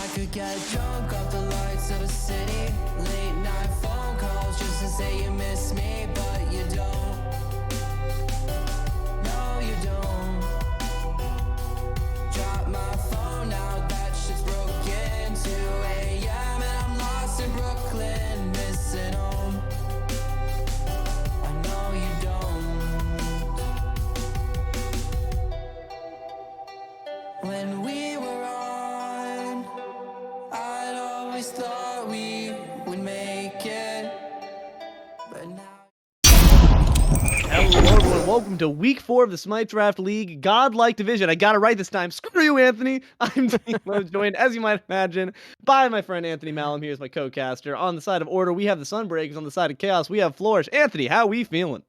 I could get drunk off the lights of a city. Late night phone calls just to say you miss me, but you don't. No, you don't. Drop my phone now, that shit's broken. 2 a.m. and I'm lost in Brooklyn, missing home. I know you don't. When we were on, I'd always thought we would make it, but now. Hello everyone, welcome to week 4 of the Smite Draft League Godlike Division. I got it right this time. Screw you, Anthony. I'm joined, as you might imagine, by my friend Anthony Malum. Here's my co-caster. On the side of Order, we have the Sunbreakers. On the side of Chaos, we have Flourish. Anthony, how we feeling?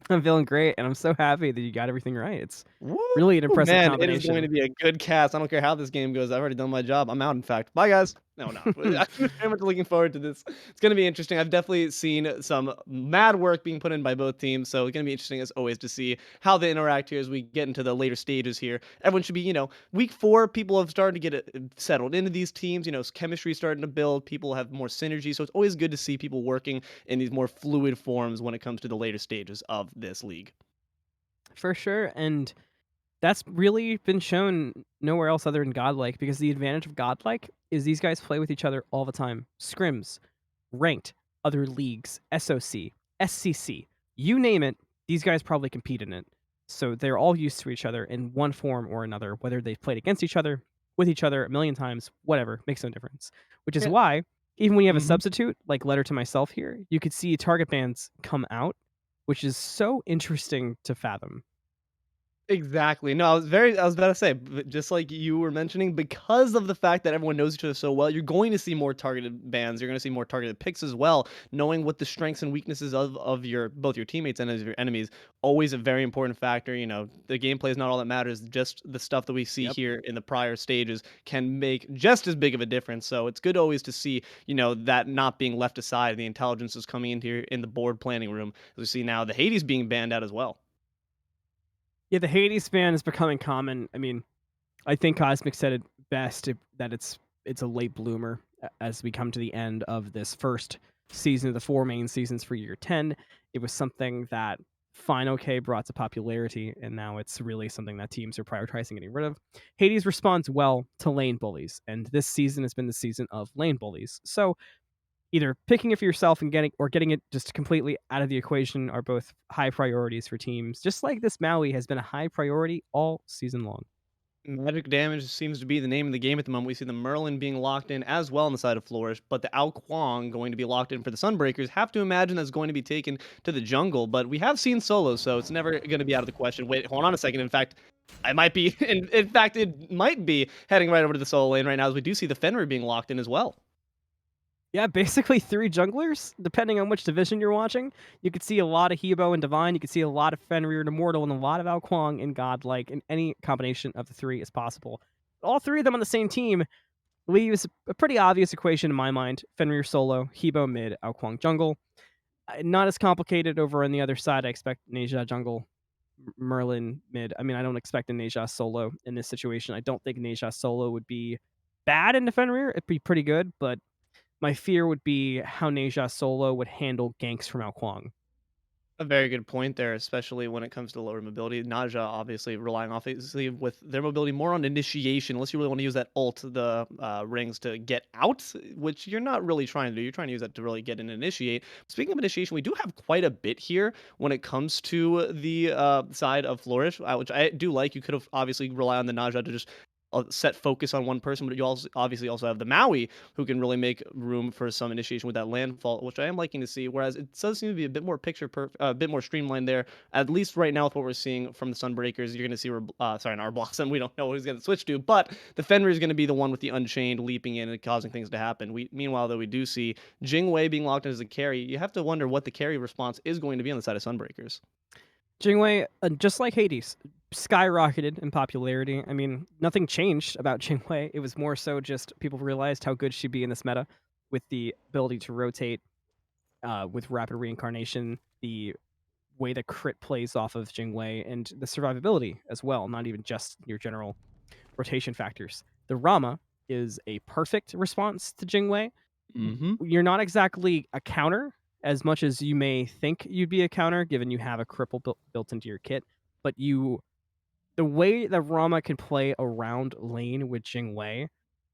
I'm feeling great, and I'm so happy that you got everything right. It's Woo! really an impressive Man, it combination. is going to be a good cast. I don't care how this game goes. I've already done my job. I'm out, in fact. Bye, guys. No. I'm very much looking forward to this. It's going to be interesting. I've definitely seen some mad work being put in by both teams, so it's going to be interesting, as always, to see how they interact here as we get into the later stages here. Everyone should be, week 4, people have started to get settled into these teams. Chemistry starting to build. People have more synergy, so it's always good to see people working in these more fluid forms when it comes to the later stages of this league. For sure, and that's really been shown nowhere else other than Godlike, because the advantage of Godlike is these guys play with each other all the time. Scrims, ranked, other leagues, SOC, SCC, you name it, these guys probably compete in it. So they're all used to each other in one form or another, whether they've played against each other, with each other a million times, whatever, makes no difference. Which is why, even when you have a substitute, like Letter to Myself here, you could see target bans come out, which is so interesting to fathom. Exactly. No, I was about to say, just like you were mentioning, because of the fact that everyone knows each other so well, you're going to see more targeted bans. You're going to see more targeted picks as well. Knowing what the strengths and weaknesses of both your teammates and of your enemies, always a very important factor. The gameplay is not all that matters. Just the stuff that we see here in the prior stages can make just as big of a difference. So it's good always to see, that not being left aside. The intelligence is coming in here in the board planning room. As we see now, the Hades being banned out as well. Yeah, the Hades ban is becoming common. I mean, I think Cosmic said it best, that it's a late bloomer as we come to the end of this first season of the 4 main seasons for year 10. It was something that Fine OK brought to popularity, and now it's really something that teams are prioritizing getting rid of. Hades responds well to lane bullies, and this season has been the season of lane bullies. So either picking it for yourself and getting it just completely out of the equation are both high priorities for teams. Just like this Maui has been a high priority all season long. Magic damage seems to be the name of the game at the moment. We see the Merlin being locked in as well on the side of Flourish, but the Ao Kuang going to be locked in for the Sunbreakers. Have to imagine that's going to be taken to the jungle, but we have seen solos, so it's never going to be out of the question. Wait, hold on a second. In fact, I might be, in fact, it might be heading right over to the solo lane right now, as we do see the Fenrir being locked in as well. Yeah, basically 3 junglers, depending on which division you're watching. You could see a lot of Hebo and Divine, you could see a lot of Fenrir and Immortal, and a lot of Ao Kuang and Godlike, and any combination of the 3 is possible. All 3 of them on the same team leaves a pretty obvious equation in my mind. Fenrir solo, Hebo mid, Ao Kuang jungle. Not as complicated over on the other side. I expect Neja jungle, Merlin mid. I mean, I don't expect a Neja solo in this situation. I don't think Neja solo would be bad in Fenrir. It'd be pretty good, but my fear would be how Neja solo would handle ganks from Ao Kuang. A very good point there, especially when it comes to lower mobility. Naja obviously relying obviously with their mobility more on initiation, unless you really want to use that ult, the rings to get out, which you're not really trying to do. You're trying to use that to really get and initiate. Speaking of initiation, we do have quite a bit here when it comes to the side of Flourish, which I do like. You could have obviously rely on the Naja to just set focus on one person, but you also obviously also have the Maui who can really make room for some initiation with that landfall, which I am liking to see. Whereas it does seem to be a bit more a bit more streamlined there, at least right now with what we're seeing from the Sunbreakers. You're going to see our Blossom. We don't know who's going to switch to, but the Fenrir is going to be the one with the Unchained leaping in and causing things to happen. Meanwhile, though, we do see Jingwei being locked in as a carry. You have to wonder what the carry response is going to be on the side of Sunbreakers. Jingwei, just like Hades, skyrocketed in popularity. I mean, nothing changed about Jingwei. It was more so just people realized how good she'd be in this meta with the ability to rotate with rapid reincarnation, the way the crit plays off of Jingwei, and the survivability as well, not even just your general rotation factors. The Rama is a perfect response to Jingwei. Mm-hmm. You're not exactly a counter as much as you may think you'd be a counter, given you have a cripple built into your kit. But the way that Rama can play around lane with Jingwei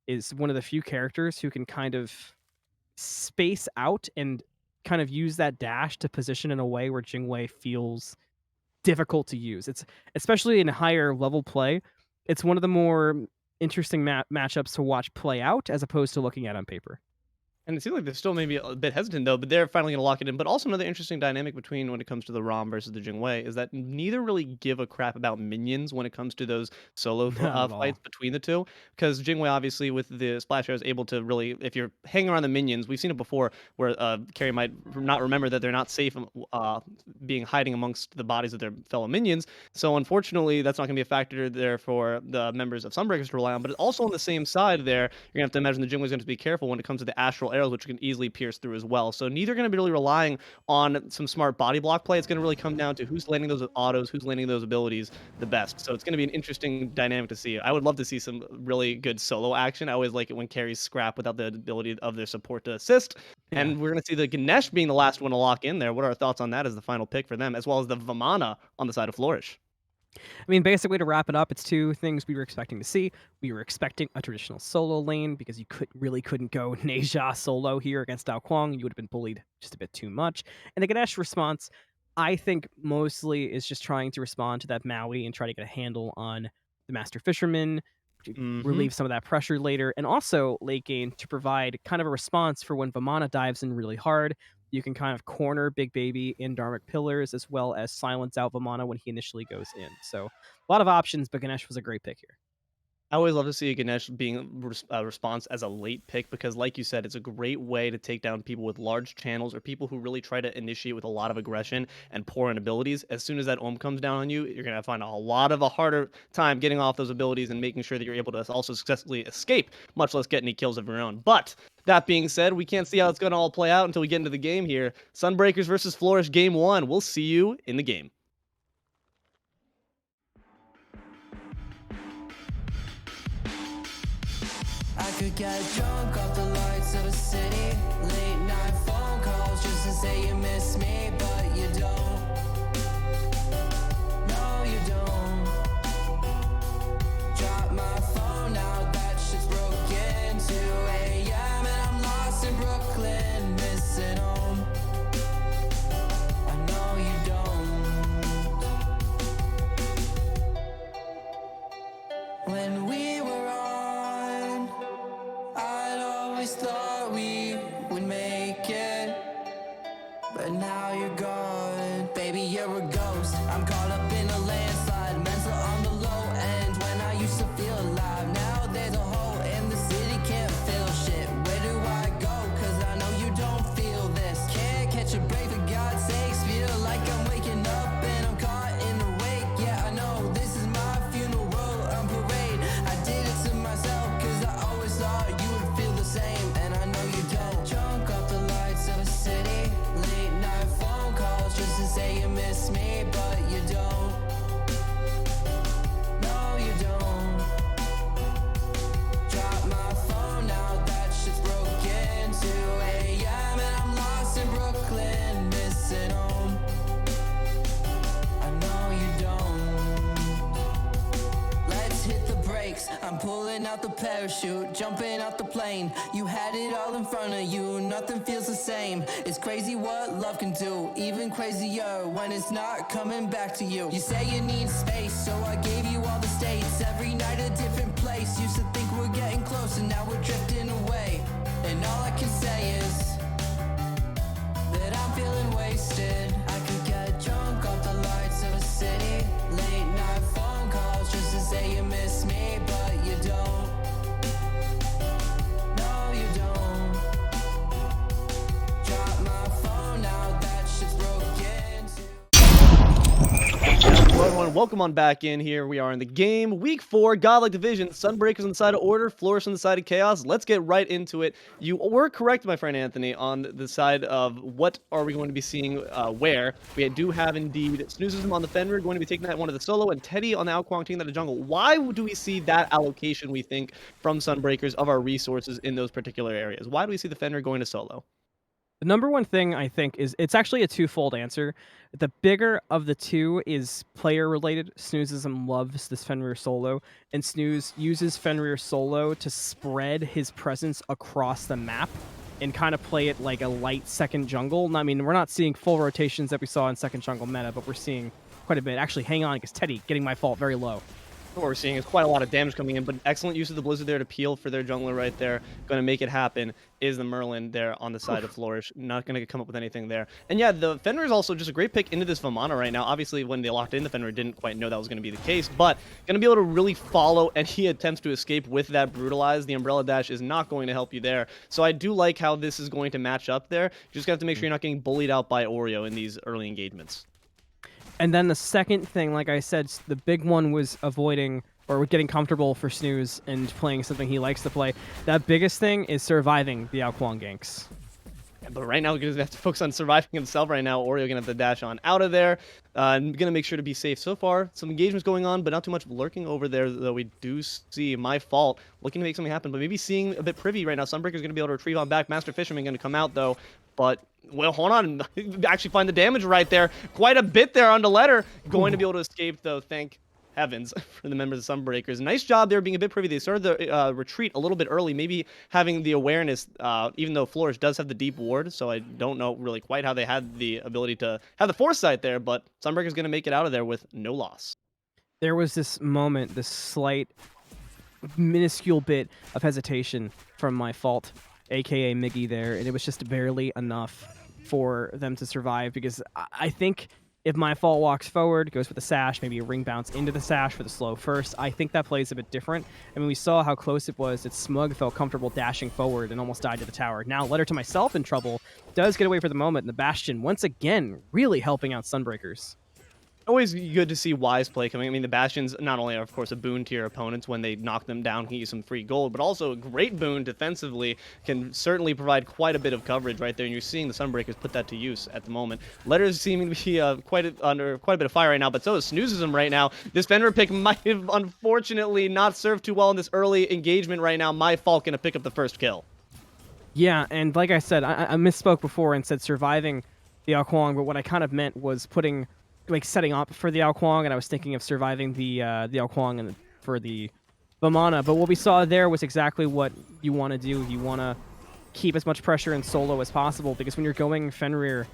is one of the few characters who can kind of space out and kind of use that dash to position in a way where Jingwei feels difficult to use. It's especially in higher level play. It's one of the more interesting matchups to watch play out as opposed to looking at on paper. And it seems like they're still maybe a bit hesitant though, but they're finally going to lock it in. But also another interesting dynamic between when it comes to the Rom versus the Jingwei is that neither really give a crap about minions when it comes to those solo Not at all. fights between the two. Because Jingwei obviously with the splash arrow is able to really, if you're hanging around the minions, we've seen it before where carry might not remember that they're not safe being hiding amongst the bodies of their fellow minions. So unfortunately, that's not going to be a factor there for the members of Sunbreakers to rely on. But also on the same side there, you're going to have to imagine the Jingwei is going to be careful when it comes to the astral arrows, which can easily pierce through as well. So neither going to be really relying on some smart body block play. It's going to really come down to who's landing those autos, who's landing those abilities the best. So it's going to be an interesting dynamic to see. I would love to see some really good solo action. I always like it when carries scrap without the ability of their support to assist. Yeah. And we're going to see the Ganesh being the last one to lock in there. What are our thoughts on that as the final pick for them, as well as the Vamana on the side of Flourish? I mean, basically, to wrap it up, it's two things we were expecting to see. We were expecting a traditional solo lane because you couldn't go Neja solo here against Dao Kwang. You would have been bullied just a bit too much. And the Ganesh response, I think, mostly is just trying to respond to that Maui and try to get a handle on the Master Fisherman, to relieve some of that pressure later, and also late game to provide kind of a response for when Vamana dives in really hard. You can kind of corner Big Baby in Dharmic Pillars as well as silence out Vamana when he initially goes in. So a lot of options, but Ganesh was a great pick here. I always love to see Ganesh being a response as a late pick because, like you said, it's a great way to take down people with large channels or people who really try to initiate with a lot of aggression and pour in abilities. As soon as that comes down on you, you're going to find a harder time getting off those abilities and making sure that you're able to also successfully escape, much less get any kills of your own. But that being said, we can't see how it's going to all play out until we get into the game here. Sunbreakers versus Flourish Game 1. We'll see you in the game. I could get drunk off the lights of a city. Late night phone calls just to say you miss me, but you don't. No, you don't. Drop my phone now, that shit's broken. 2 a.m. and I'm lost in Brooklyn, missing home. I know you don't. When we were on, I'd always thought we would make it, but now you're gone. Baby, you're a ghost. I'm caught up in a landslide, mental on the low end. When I used to feel alive, now there's a hole in the city, can't feel shit. Where do I go? Cause I know you don't feel this. Can't catch a break for God's sakes. Feel like I'm waking up and I'm caught in the wake. Yeah, I know this is my funeral on parade. I did it to myself cause I always thought you would feel the same, and I know you don't. Drunk off the lights of a city, late night phone calls just to say you miss me, but you don't. No, you don't. Drop my phone now, that shit's broken. 2 a.m. and I'm lost in Brooklyn, missing home. I know you don't. Let's hit the brakes. I'm pulling out the parachute, jumping out the plane. You had it all in front of you, nothing feels the same. It's crazy what love can do, even crazier when it's not coming back to you. You say you need space, so I gave you all the states. Every night a different place. Used to think we're getting close and now we're drifting away. And all I can say is that I'm feeling wasted. I could get drunk off the lights of a city. Late night phone calls just to say you miss me, but you don't. No, you don't. Drop my phone now, that shit's broken too. Hello everyone, welcome on back in here. We are in the game. Week 4, Godlike Division. Sunbreakers on the side of Order, Flourish on the side of Chaos. Let's get right into it. You were correct, my friend Anthony, on the side of what are we going to be seeing where. We do have, indeed, Snoozism on the Fenrir going to be taking that one to the solo, and Teddy on the Alquang taking that to jungle. Why do we see that allocation, we think, from Sunbreakers of our resources in those particular areas? Why do we see the Fenrir going to solo? The number one thing I think is it's actually a twofold answer. The bigger of the two is player related. Snoozism loves this Fenrir solo, and Snooze uses Fenrir solo to spread his presence across the map and kind of play it like a light second jungle. I mean, we're not seeing full rotations that we saw in second jungle meta, but we're seeing quite a bit. Actually, hang on, because Teddy getting MyFault very low. What we're seeing is quite a lot of damage coming in, but excellent use of the Blizzard there to peel for their jungler right there. Going to make it happen is the Merlin there on the side of Flourish. Not going to come up with anything there. And yeah, the Fenrir is also just a great pick into this Vamana right now. Obviously, when they locked in, the Fenrir didn't quite know that was going to be the case, but going to be able to really follow any attempts to escape with that Brutalize. The Umbrella Dash is not going to help you there. So I do like how this is going to match up there. You just have to make sure you're not getting bullied out by Oreoooo in these early engagements. And then the second thing, like I said, the big one was avoiding or getting comfortable for Snooze and playing something he likes to play. That biggest thing is surviving the Alquang ganks. Yeah, but right now, we're going to have to focus on surviving himself right now. Oreoooo going to have to dash on out of there. Going to make sure to be safe so far. Some engagements going on, but not too much lurking over there, though we do see MyFault looking to make something happen, but maybe seeing a bit privy right now. Sunbreaker's going to be able to retrieve on back. Master Fisherman going to come out, though, but... well, hold on. Actually find the damage right there. Quite a bit there on the letter. Going to be able to escape, though. Thank heavens for the members of Sunbreakers. Nice job there being a bit privy. They started the retreat a little bit early, maybe having the awareness, even though Flourish does have the deep ward, so I don't know really quite how they had the ability to have the foresight there, but Sunbreaker's going to make it out of there with no loss. There was this moment, this slight, minuscule bit of hesitation from MyFault, aka Miggy there, and it was just barely enough for them to survive, because I think if MyFault walks forward, goes with the sash, maybe a ring bounce into the sash for the slow first, I think that plays a bit different. I mean, we saw how close it was that Smug felt comfortable dashing forward and almost died to the tower. Now, Letter to Myself in trouble, does get away for the moment, and the Bastion, once again, really helping out Sunbreakers. Always good to see wise play coming. I mean, the Bastions not only are, of course, a boon to your opponents when they knock them down, can use some free gold, but also a great boon defensively, can certainly provide quite a bit of coverage right there, and you're seeing the Sunbreakers put that to use at the moment. Letter's seeming to be under quite a bit of fire right now, but so is Snoozism right now. This Fenrir pick might have, unfortunately, not served too well in this early engagement right now. MyFault gonna pick up the first kill. Yeah, and like I said, I misspoke before and said surviving the Alquang, but what I kind of meant was setting up for the Alquang, and I was thinking of surviving the Alquang and for the Vamana. But what we saw there was exactly what you want to do. You want to keep as much pressure in solo as possible, because when you're going Fenrir,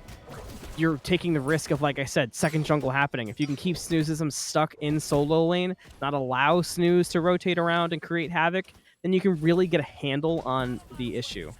you're taking the risk of, like I said, second jungle happening. If you can keep Snoozism stuck in solo lane, not allow Snooze to rotate around and create havoc, then you can really get a handle on the issue.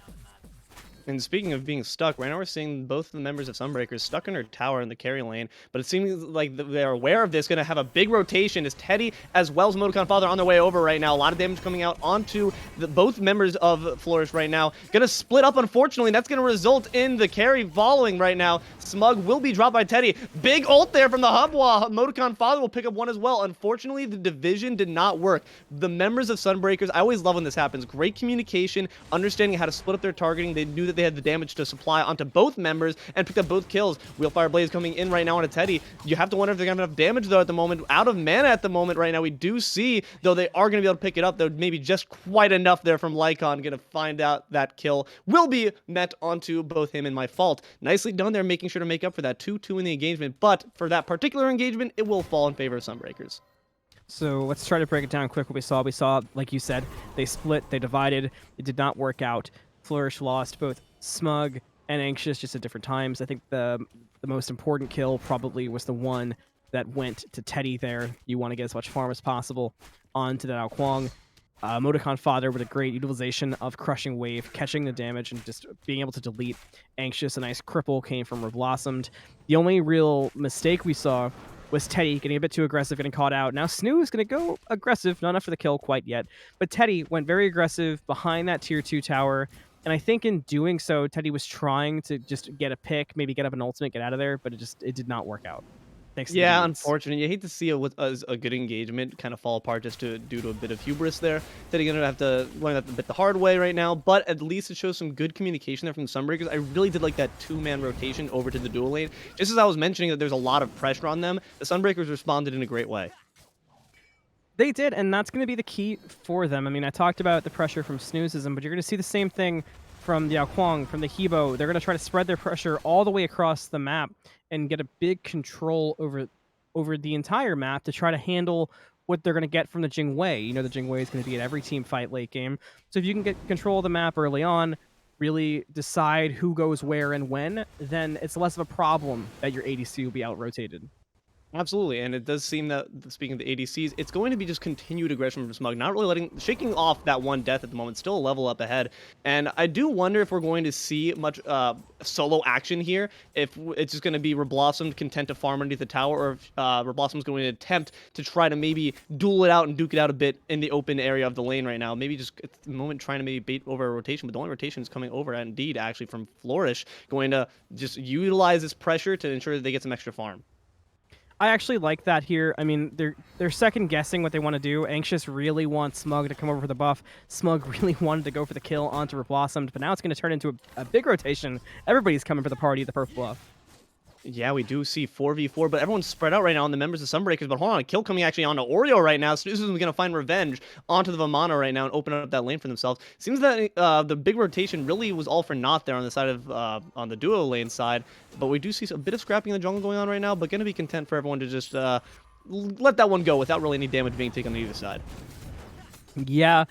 And speaking of being stuck, right now we're seeing both the members of Sunbreakers stuck in her tower in the carry lane, but it seems like they're aware of this, going to have a big rotation as Teddy as well as EmoticonFather on their way over right now. A lot of damage coming out onto both members of Flourish right now. Going to split up, unfortunately, and that's going to result in the carry following right now. Smug will be dropped by Teddy. Big ult there from the hub wall. EmoticonFather will pick up one as well. Unfortunately, the division did not work. The members of Sunbreakers, I always love when this happens. Great communication, understanding how to split up their targeting. They knew that they had the damage to supply onto both members and picked up both kills. Wheelfire Blaze coming in right now onto Teddy. You have to wonder if they're going to have enough damage, though, at the moment. Out of mana at the moment right now. We do see, though, they are going to be able to pick it up, though, maybe just quite enough there from Lycon. Going to find out that kill will be met onto both him and MyFault. Nicely done there, making sure to make up for that 2-2 in the engagement, but for that particular engagement, it will fall in favor of Sunbreakers. So let's try to break it down quick. What we saw, like you said, they split, they divided. It did not work out. Flourish lost both Smug and Anxoush just at different times. I think the most important kill probably was the one that went to Teddy there. You want to get as much farm as possible onto that Alquang. EmoticonFather with a great utilization of Crushing Wave, catching the damage and just being able to delete Anxoush. A nice cripple came from Reblossomed. The only real mistake we saw was Teddy getting a bit too aggressive, getting caught out. Now Snooze is going to go aggressive, not enough for the kill quite yet, but Teddy went very aggressive behind that tier 2 tower, and I think in doing so, Teddy was trying to just get a pick, maybe get up an ultimate, get out of there, but it did not work out. thanks to the Yeah, beads. unfortunate. You hate to see a good engagement kind of fall apart just due to a bit of hubris there. That you're gonna have to learn that a bit the hard way right now, but at least it shows some good communication there from the Sunbreakers. I really did like that two-man rotation over to the dual lane. Just as I was mentioning that there's a lot of pressure on them, the Sunbreakers responded in a great way. They did, and that's going to be the key for them. I mean, I talked about the pressure from Snoozism, but you're going to see the same thing from the Kwang, from the Hebo. They're going to try to spread their pressure all the way across the map and get a big control over the entire map to try to handle what they're going to get from the Jingwei. You know, the Jingwei is going to be in every team fight late game. So if you can get control of the map early on, really decide who goes where and when, then it's less of a problem that your ADC will be out-rotated. Absolutely, and it does seem that, speaking of the ADCs, it's going to be just continued aggression from Smug, not really shaking off that one death at the moment, still a level up ahead. And I do wonder if we're going to see much solo action here, if it's just going to be Reblossomed content to farm underneath the tower, or if Reblossomed's going to attempt to try to maybe duel it out and duke it out a bit in the open area of the lane right now. Maybe just at the moment trying to maybe bait over a rotation, but the only rotation is coming over, indeed, actually, from Flourish, going to just utilize this pressure to ensure that they get some extra farm. I actually like that here. I mean, they're second guessing what they want to do. Anxoush really wants Smug to come over for the buff. Smug really wanted to go for the kill onto Reblossomed, but now it's going to turn into a big rotation. Everybody's coming for the party, the perf buff. Yeah, we do see 4v4, but everyone's spread out right now on the members of Sunbreakers. But hold on, a kill coming actually onto Oreoooo right now. Snoozism is going to find revenge onto the Vamana right now and open up that lane for themselves. Seems that the big rotation really was all for naught there on the side of on the duo lane side. But we do see a bit of scrapping in the jungle going on right now, but going to be content for everyone to just let that one go without really any damage being taken on either side. Yeah.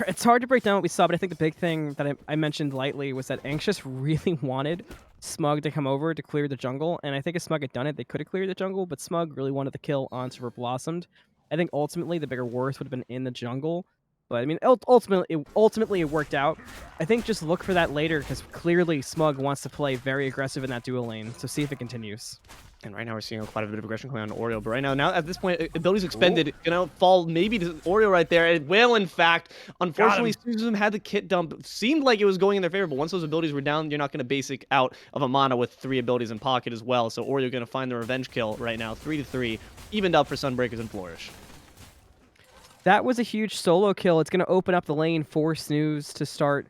It's hard to break down what we saw, but I think the big thing that I mentioned lightly was that Anxoush really wanted Smug to come over to clear the jungle, and I think if Smug had done it, they could have cleared the jungle, but Smug really wanted the kill onto Reblossomed. I think ultimately the bigger worth would have been in the jungle, but I mean, ultimately it worked out. I think just look for that later, because clearly Smug wants to play very aggressive in that dual lane, so see if it continues. And right now we're seeing quite a bit of aggression coming on Oreoooo. But right now at this point, abilities expended. Gonna fall maybe to Oreoooo right there. It will, in fact. Unfortunately, Snoozism had the kit dump. Seemed like it was going in their favor, but once those abilities were down, you're not going to basic out of a mana with 3 abilities in pocket as well. So Oreoooo going to find the revenge kill right now. 3-3. Evened up for Sunbreakers and Flourish. That was a huge solo kill. It's going to open up the lane for Snooze to start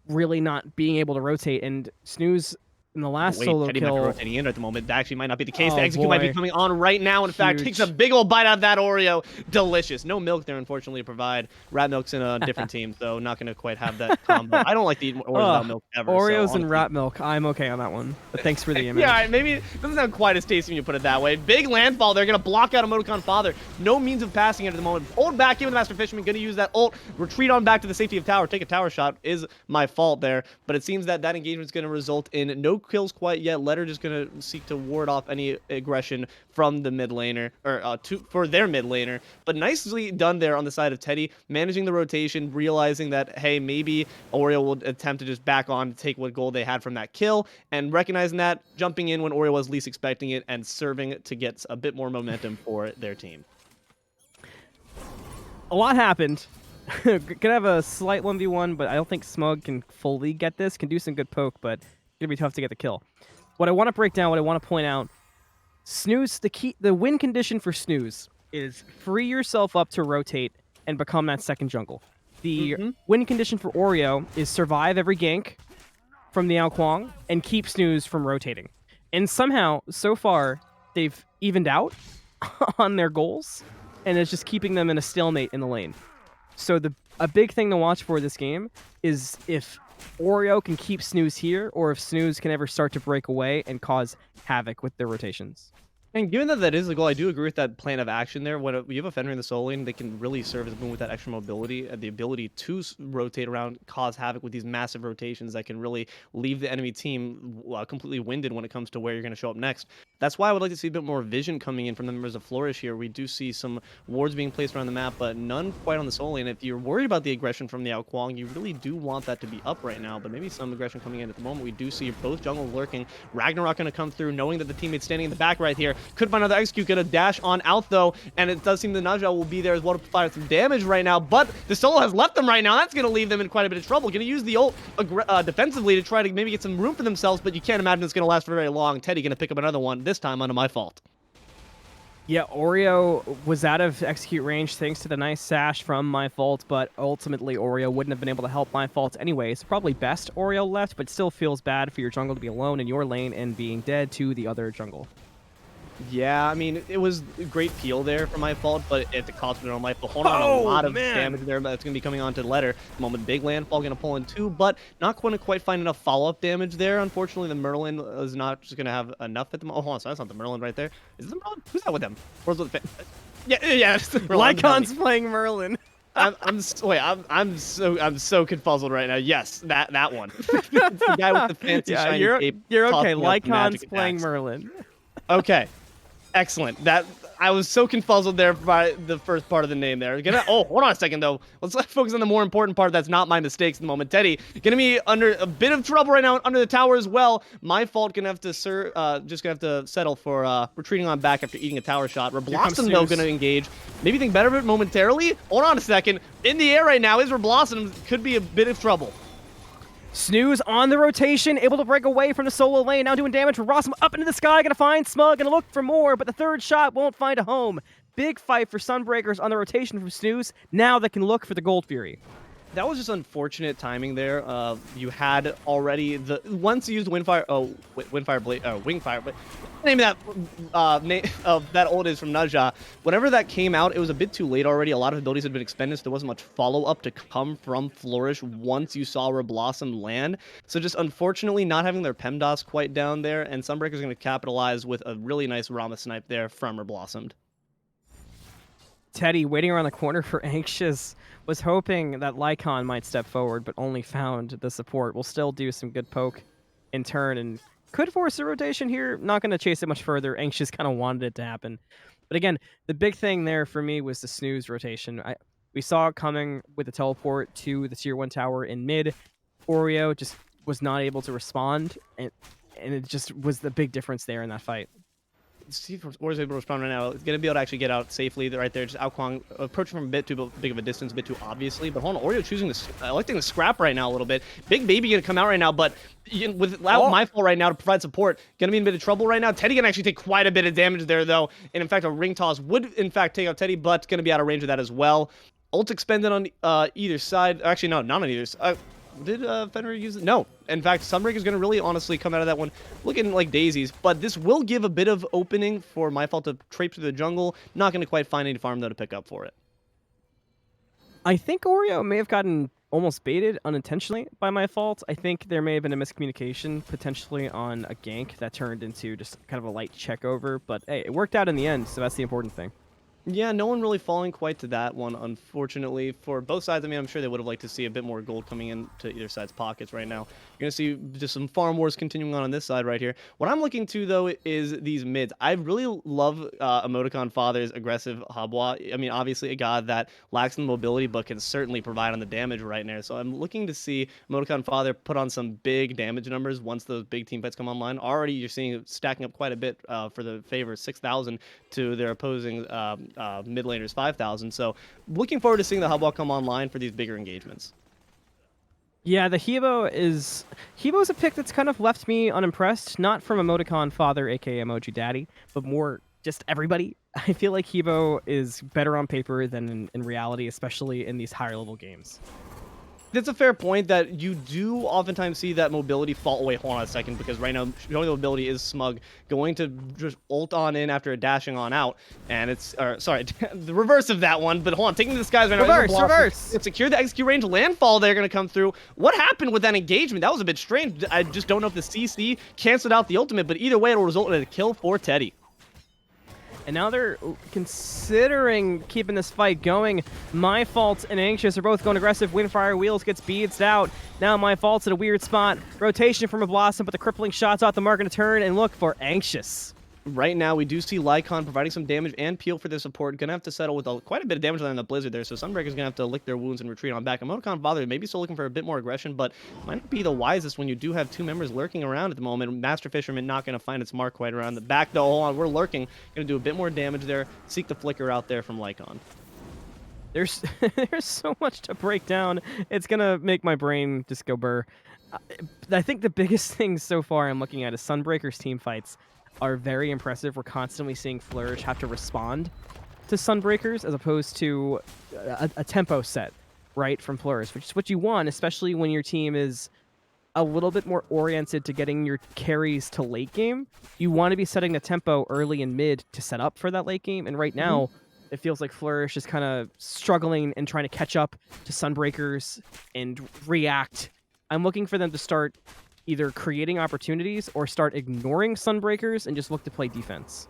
really not being able to rotate. And Snooze, in the last solo Teddy kill, might be rotating in at the moment. That actually might not be the case. Oh, The execute might be boy. coming on right now. In fact, takes a big old bite out of that Oreoooo. Delicious. No milk there, unfortunately, to provide. Rat milk's in a different team, so not going to quite have that combo. I don't like to eat Oreos without milk ever. Oreos so, and rat milk. I'm okay on that one. But thanks for the image. Yeah, all right, maybe it doesn't sound quite as tasty when you put it that way. Big landfall. They're going to block out EmoticonFather. No means of passing it at the moment. Ult back in with Master Fisherman. Going to use that ult. Retreat on back to the safety of tower. Take a tower shot is my fault there. But it seems that engagement is going to result in no kills quite yet. Letter just going to seek to ward off any aggression from the mid laner, or for their mid laner. But nicely done there on the side of Teddy, managing the rotation, realizing that, hey, maybe Oreoooo will attempt to just back on to take what gold they had from that kill, and recognizing that, jumping in when Oreoooo was least expecting it, and serving to get a bit more momentum for their team. A lot happened. Gonna have a slight 1v1, but I don't think Smug can fully get this. Can do some good poke, but gonna be tough to get the kill. What I want to break down, what I want to point out, Snooze, the win condition for Snooze is free yourself up to rotate and become that second jungle. The win condition for Oreoooo is survive every gank from the Kwang and keep Snooze from rotating. And somehow, so far, they've evened out on their goals, and it's just keeping them in a stalemate in the lane. So a big thing to watch for this game is if Oreoooo can keep Snooze here, or if Snooze can ever start to break away and cause havoc with their rotations. And given that that is the goal, I do agree with that plan of action there. When you have a Fenrir in the solo lane, they can really serve as a boon with that extra mobility and the ability to rotate around, cause havoc with these massive rotations that can really leave the enemy team completely winded when it comes to where you're going to show up next. That's why I would like to see a bit more vision coming in from the members of Flourish here. We do see some wards being placed around the map, but none quite on the solo lane. If you're worried about the aggression from the Kwang, you really do want that to be up right now, but maybe some aggression coming in at the moment. We do see both jungles lurking. Ragnarok going to come through, knowing that the teammate's standing in the back right here. Could find another execute, gonna dash on out though, and it does seem the Naja will be there as well to provide some damage right now, but the solo has left them right now. That's gonna leave them in quite a bit of trouble. Gonna use the ult defensively to try to maybe get some room for themselves, but you can't imagine it's gonna last for very long. Teddy gonna pick up another one, this time onto MyFault. Yeah, Oreoooo was out of execute range thanks to the nice sash from MyFault, but ultimately Oreoooo wouldn't have been able to help MyFault anyways. Probably best Oreoooo left, but still feels bad for your jungle to be alone in your lane and being dead to the other jungle. Yeah, I mean, it was a great peel there for MyFault, but at the cost of their own life. But hold on, a lot of damage there, but that's going to be coming on to Letter. The moment big landfall going to pull in too, but not going to quite find enough follow-up damage there. Unfortunately, the Merlin is not just going to have enough at the moment. Oh, hold on, so that's not the Merlin right there. Is it the Merlin? Who's that with them? Where's the yeah, it's the Merlin. Lycon's playing Merlin. I'm so confuzzled right now. Yes, that one. It's the guy with the fancy shiny cape. You're okay. Lycon's playing Merlin. Okay. Excellent. That I was so confuzzled there by the first part of the name there. Oh, hold on a second though. Let's focus on the more important part. That's not my mistakes at the moment. Teddy gonna be under a bit of trouble right now under the tower as well. MyFault gonna have to just gonna have to settle for retreating on back after eating a tower shot. Reblossomed though gonna engage. Maybe think better of it momentarily. Hold on a second. In the air right now is Reblossomed. Could be a bit of trouble. Snooze on the rotation, able to break away from the solo lane, now doing damage for Rossum up into the sky, gonna find Smug, gonna look for more, but the third shot won't find a home. Big fight for Sunbreakers on the rotation from Snooze, now they can look for the Gold Fury. That was just unfortunate timing there. You had already once you used Wingfire Blade, Wingfire, but the name of that ult is from Naja. Whenever that came out, it was a bit too late already. A lot of abilities had been expended, so there wasn't much follow-up to come from Flourish once you saw Reblossomed land. So just unfortunately not having their PEMDAS quite down there, and Sunbreaker's going to capitalize with a really nice Rama snipe there from Reblossomed. Teddy, waiting around the corner for Anxoush, was hoping that Lycon might step forward, but only found the support. Will still do some good poke in turn, and could force a rotation here. Not going to chase it much further. Anxoush kind of wanted it to happen. But again, the big thing there for me was the Snooze rotation. We saw it coming with the teleport to the tier 1 tower in mid. Oreoooo just was not able to respond, and it just was the big difference there in that fight. See if Oreoooo's able to respond right now. It's going to be able to actually get out safely right there. Just Outquang approaching from a bit too big of a distance, a bit too obviously. But hold on, Oreoooo choosing electing to scrap right now a little bit. Big Baby going to come out right now, but without MyFault right now to provide support, going to be in a bit of trouble right now. Teddy going to actually take quite a bit of damage there though. And in fact, a ring toss would in fact take out Teddy, but going to be out of range of that as well. Ult expended on either side. Actually, no, not on either side. Did Fenrir use it? No. In fact, Sunbreaker is going to really honestly come out of that one looking like daisies, but this will give a bit of opening for MyFault to trape through the jungle. Not going to quite find any farm, though, to pick up for it. I think Oreoooo may have gotten almost baited unintentionally by MyFault. I think there may have been a miscommunication potentially on a gank that turned into just kind of a light check over, but hey, it worked out in the end, so that's the important thing. Yeah, no one really falling quite to that one, unfortunately, for both sides. I mean, I'm sure they would have liked to see a bit more gold coming into either side's pockets right now. You're going to see just some farm wars continuing on this side right here. What I'm looking to, though, is these mids. I really love EmoticonFather's aggressive Habwa. I mean, obviously a god that lacks in mobility, but can certainly provide on the damage right now. So I'm looking to see EmoticonFather put on some big damage numbers once those big team fights come online. Already, you're seeing it stacking up quite a bit for the favor, 6,000 to their opposing mid laners 5,000. So looking forward to seeing the Habwa come online for these bigger engagements. Yeah, the Hebo's a pick that's kind of left me unimpressed, not from EmoticonFather, aka Emoji Daddy, but more just everybody. I feel like Hebo is better on paper than in reality, especially in these higher level games. That's a fair point that you do oftentimes see that mobility fall away. Hold on a second, because right now showing the mobility is Smug going to just ult on in after dashing on out, and it's sorry, the reverse of that one. But hold on, taking this guy's right now. Reverse. Secure the execute range landfall. They're going to come through. What happened with that engagement? That was a bit strange. I just don't know if the CC canceled out the ultimate, but either way, it'll result in a kill for Teddy. And now they're considering keeping this fight going. MyFault and Anxoush are both going aggressive. Windfire Wheels gets beads out. Now MyFault's at a weird spot. Rotation from a Blossom, but the crippling shots off the mark, going to turn and look for Anxoush. Right now, we do see Lycon providing some damage and peel for their support. Gonna have to settle with quite a bit of damage on the Blizzard there, so Sunbreakers gonna have to lick their wounds and retreat on back. EmoticonFather maybe still looking for a bit more aggression, but might not be the wisest when you do have two members lurking around at the moment. Master Fisherman not gonna find its mark quite around the back, though. Hold on, we're lurking. Gonna do a bit more damage there. Seek the flicker out there from Lycon. There's there's so much to break down. It's gonna make my brain just go burr. I think the biggest thing so far I'm looking at is Sunbreakers team fights are very impressive. We're constantly seeing Flourish have to respond to Sunbreakers as opposed to a tempo set, right, from Flourish, which is what you want, especially when your team is a little bit more oriented to getting your carries to late game. You want to be setting the tempo early and mid to set up for that late game, and right now, it feels like Flourish is kind of struggling and trying to catch up to Sunbreakers and react. I'm looking for them to start either creating opportunities or start ignoring Sunbreakers and just look to play defense.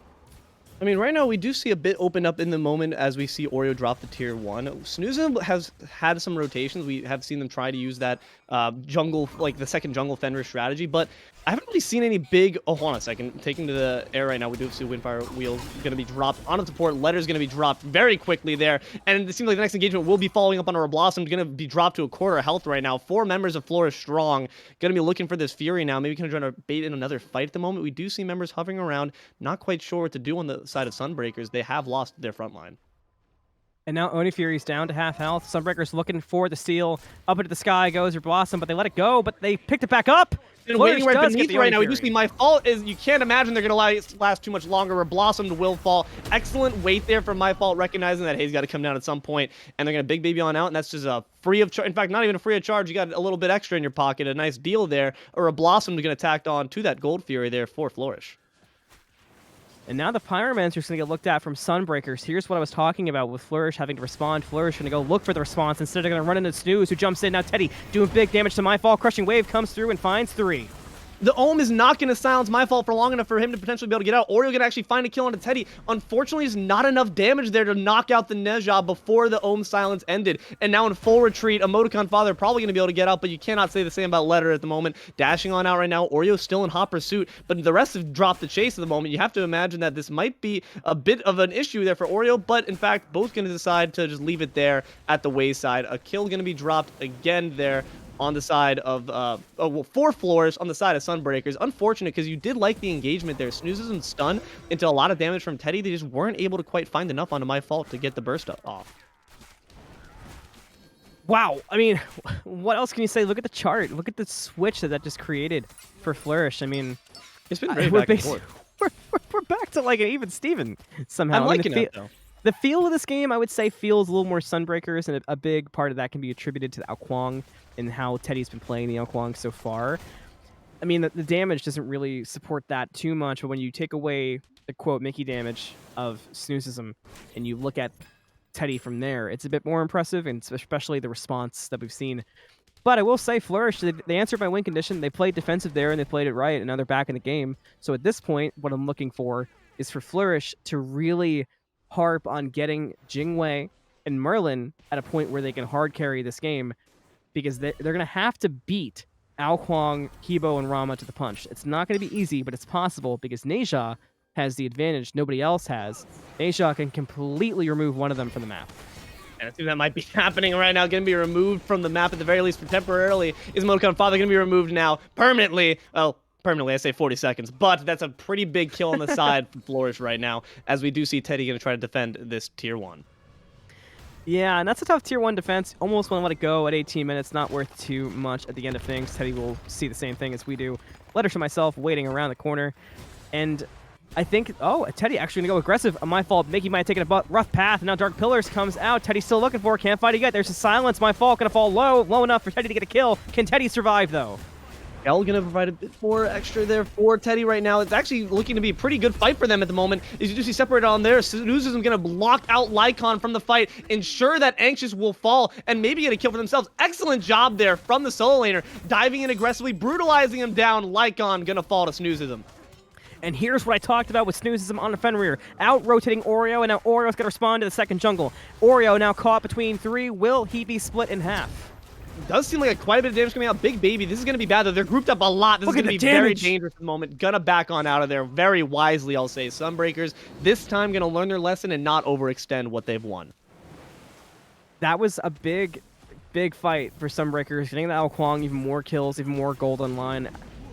I mean, right now we do see a bit open up in the moment as we see Oreoooo drop the tier 1. Snoozism has had some rotations. We have seen them try to use that jungle, like the second jungle Fenrir strategy, but I haven't really seen any big... Oh, hold on a second. Taking to the air right now, we do see Windfire Wheels going to be dropped onto support. Letter's going to be dropped very quickly there, and it seems like the next engagement will be following up on a Reblossomed. Going to be dropped to a quarter health right now. 4 members of Flourish strong. Going to be looking for this Fury now. Maybe kind of trying to bait in another fight at the moment. We do see members hovering around, not quite sure what to do on the side of Sunbreakers. They have lost their front line. And now Oni Fury's down to half health. Sunbreakers looking for the steal. Up into the sky goes Reblossom, but they let it go, but they picked it back up. And waiting right beneath right now. We do see MyFault is, you can't imagine they're going to last too much longer. Reblossomed will fall. Excellent wait there from MyFault, recognizing that Hayes got to come down at some point, and they're going to big baby on out, and that's just a free of charge. In fact, not even a free of charge. You got a little bit extra in your pocket. A nice deal there. Or Reblossomed going to tack on to that Gold Fury there for Flourish. And now the Pyromancer's going to get looked at from Sunbreakers. Here's what I was talking about with Flourish having to respond. Flourish going to go look for the response. Instead, they're going to run into Snooze, who jumps in. Now Teddy doing big damage to MyFault. Crushing Wave comes through and finds 3. The Ohm is not going to silence MyFault for long enough for him to potentially be able to get out. Oreoooo going to actually find a kill onto Teddy. Unfortunately, there's not enough damage there to knock out the Neja before the Ohm silence ended. And now in full retreat, EmoticonFather probably going to be able to get out, but you cannot say the same about Letter at the moment. Dashing on out right now. Oreoooo still in hot pursuit, but the rest have dropped the chase at the moment. You have to imagine that this might be a bit of an issue there for Oreoooo, but in fact, both going to decide to just leave it there at the wayside. A kill going to be dropped again there on the side of, 4 floors on the side of Sunbreakers. Unfortunate, because you did like the engagement there. Snoozism stun into a lot of damage from Teddy. They just weren't able to quite find enough onto MyFault to get the burst off. Wow. I mean, what else can you say? Look at the chart. Look at the switch that just created for Flourish. I mean, it's been very back and forth. We're back to like an even Steven somehow. I'm liking it, though. The feel of this game, I would say, feels a little more Sunbreakers, and a big part of that can be attributed to the Ao and how Teddy's been playing the Ao so far. I mean, the damage doesn't really support that too much, but when you take away the, quote, Mickey damage of Snoozism, and you look at Teddy from there, it's a bit more impressive, and especially the response that we've seen. But I will say, Flourish, they answered my win condition. They played defensive there, and they played it right, and now they're back in the game. So at this point, what I'm looking for is for Flourish to really harp on getting Jingwei and Merlin at a point where they can hard carry this game, because they're going to have to beat Ao Kuang, Kibo, and Rama to the punch. It's not going to be easy, but it's possible because Neja has the advantage nobody else has. Neja can completely remove one of them from the map. And I think that might be happening right now. Going to be removed from the map at the very least for temporarily. Is EmoticonFather going to be removed now permanently? Well, permanently, I say 40 seconds, but that's a pretty big kill on the side for Flourish right now, as we do see Teddy going to try to defend this tier 1. Yeah, and that's a tough tier 1 defense. Almost want to let it go at 18 minutes. Not worth too much at the end of things. Teddy will see the same thing as we do. Letter to myself, waiting around the corner. And I think, Teddy actually going to go aggressive. MyFault, Mickey might have taken a rough path. Now Dark Pillars comes out. Teddy's still looking for it. Can't fight it yet. There's a silence. MyFault going to fall low enough for Teddy to get a kill. Can Teddy survive, though? Gel going to provide a bit more extra there for Teddy right now. It's actually looking to be a pretty good fight for them at the moment. As you do see separated on there, Snoozism going to block out Lycon from the fight, ensure that Anxoush will fall, and maybe get a kill for themselves. Excellent job there from the solo laner, diving in aggressively, brutalizing him down. Lycon going to fall to Snoozism. And here's what I talked about with Snoozism on the Fenrir. Out-rotating Oreoooo, and now Oreoo's going to respond to the second jungle. Oreoooo now caught between 3. Will he be split in half? Does seem like quite a bit of damage coming out. Big Baby, this is going to be bad, though. They're grouped up a lot. This is going to be very dangerous at the moment. Gonna back on out of there very wisely, I'll say. Sunbreakers, this time going to learn their lesson and not overextend what they've won. That was a big fight for Sunbreakers, getting the Ao Kuang, even more kills, even more gold on line.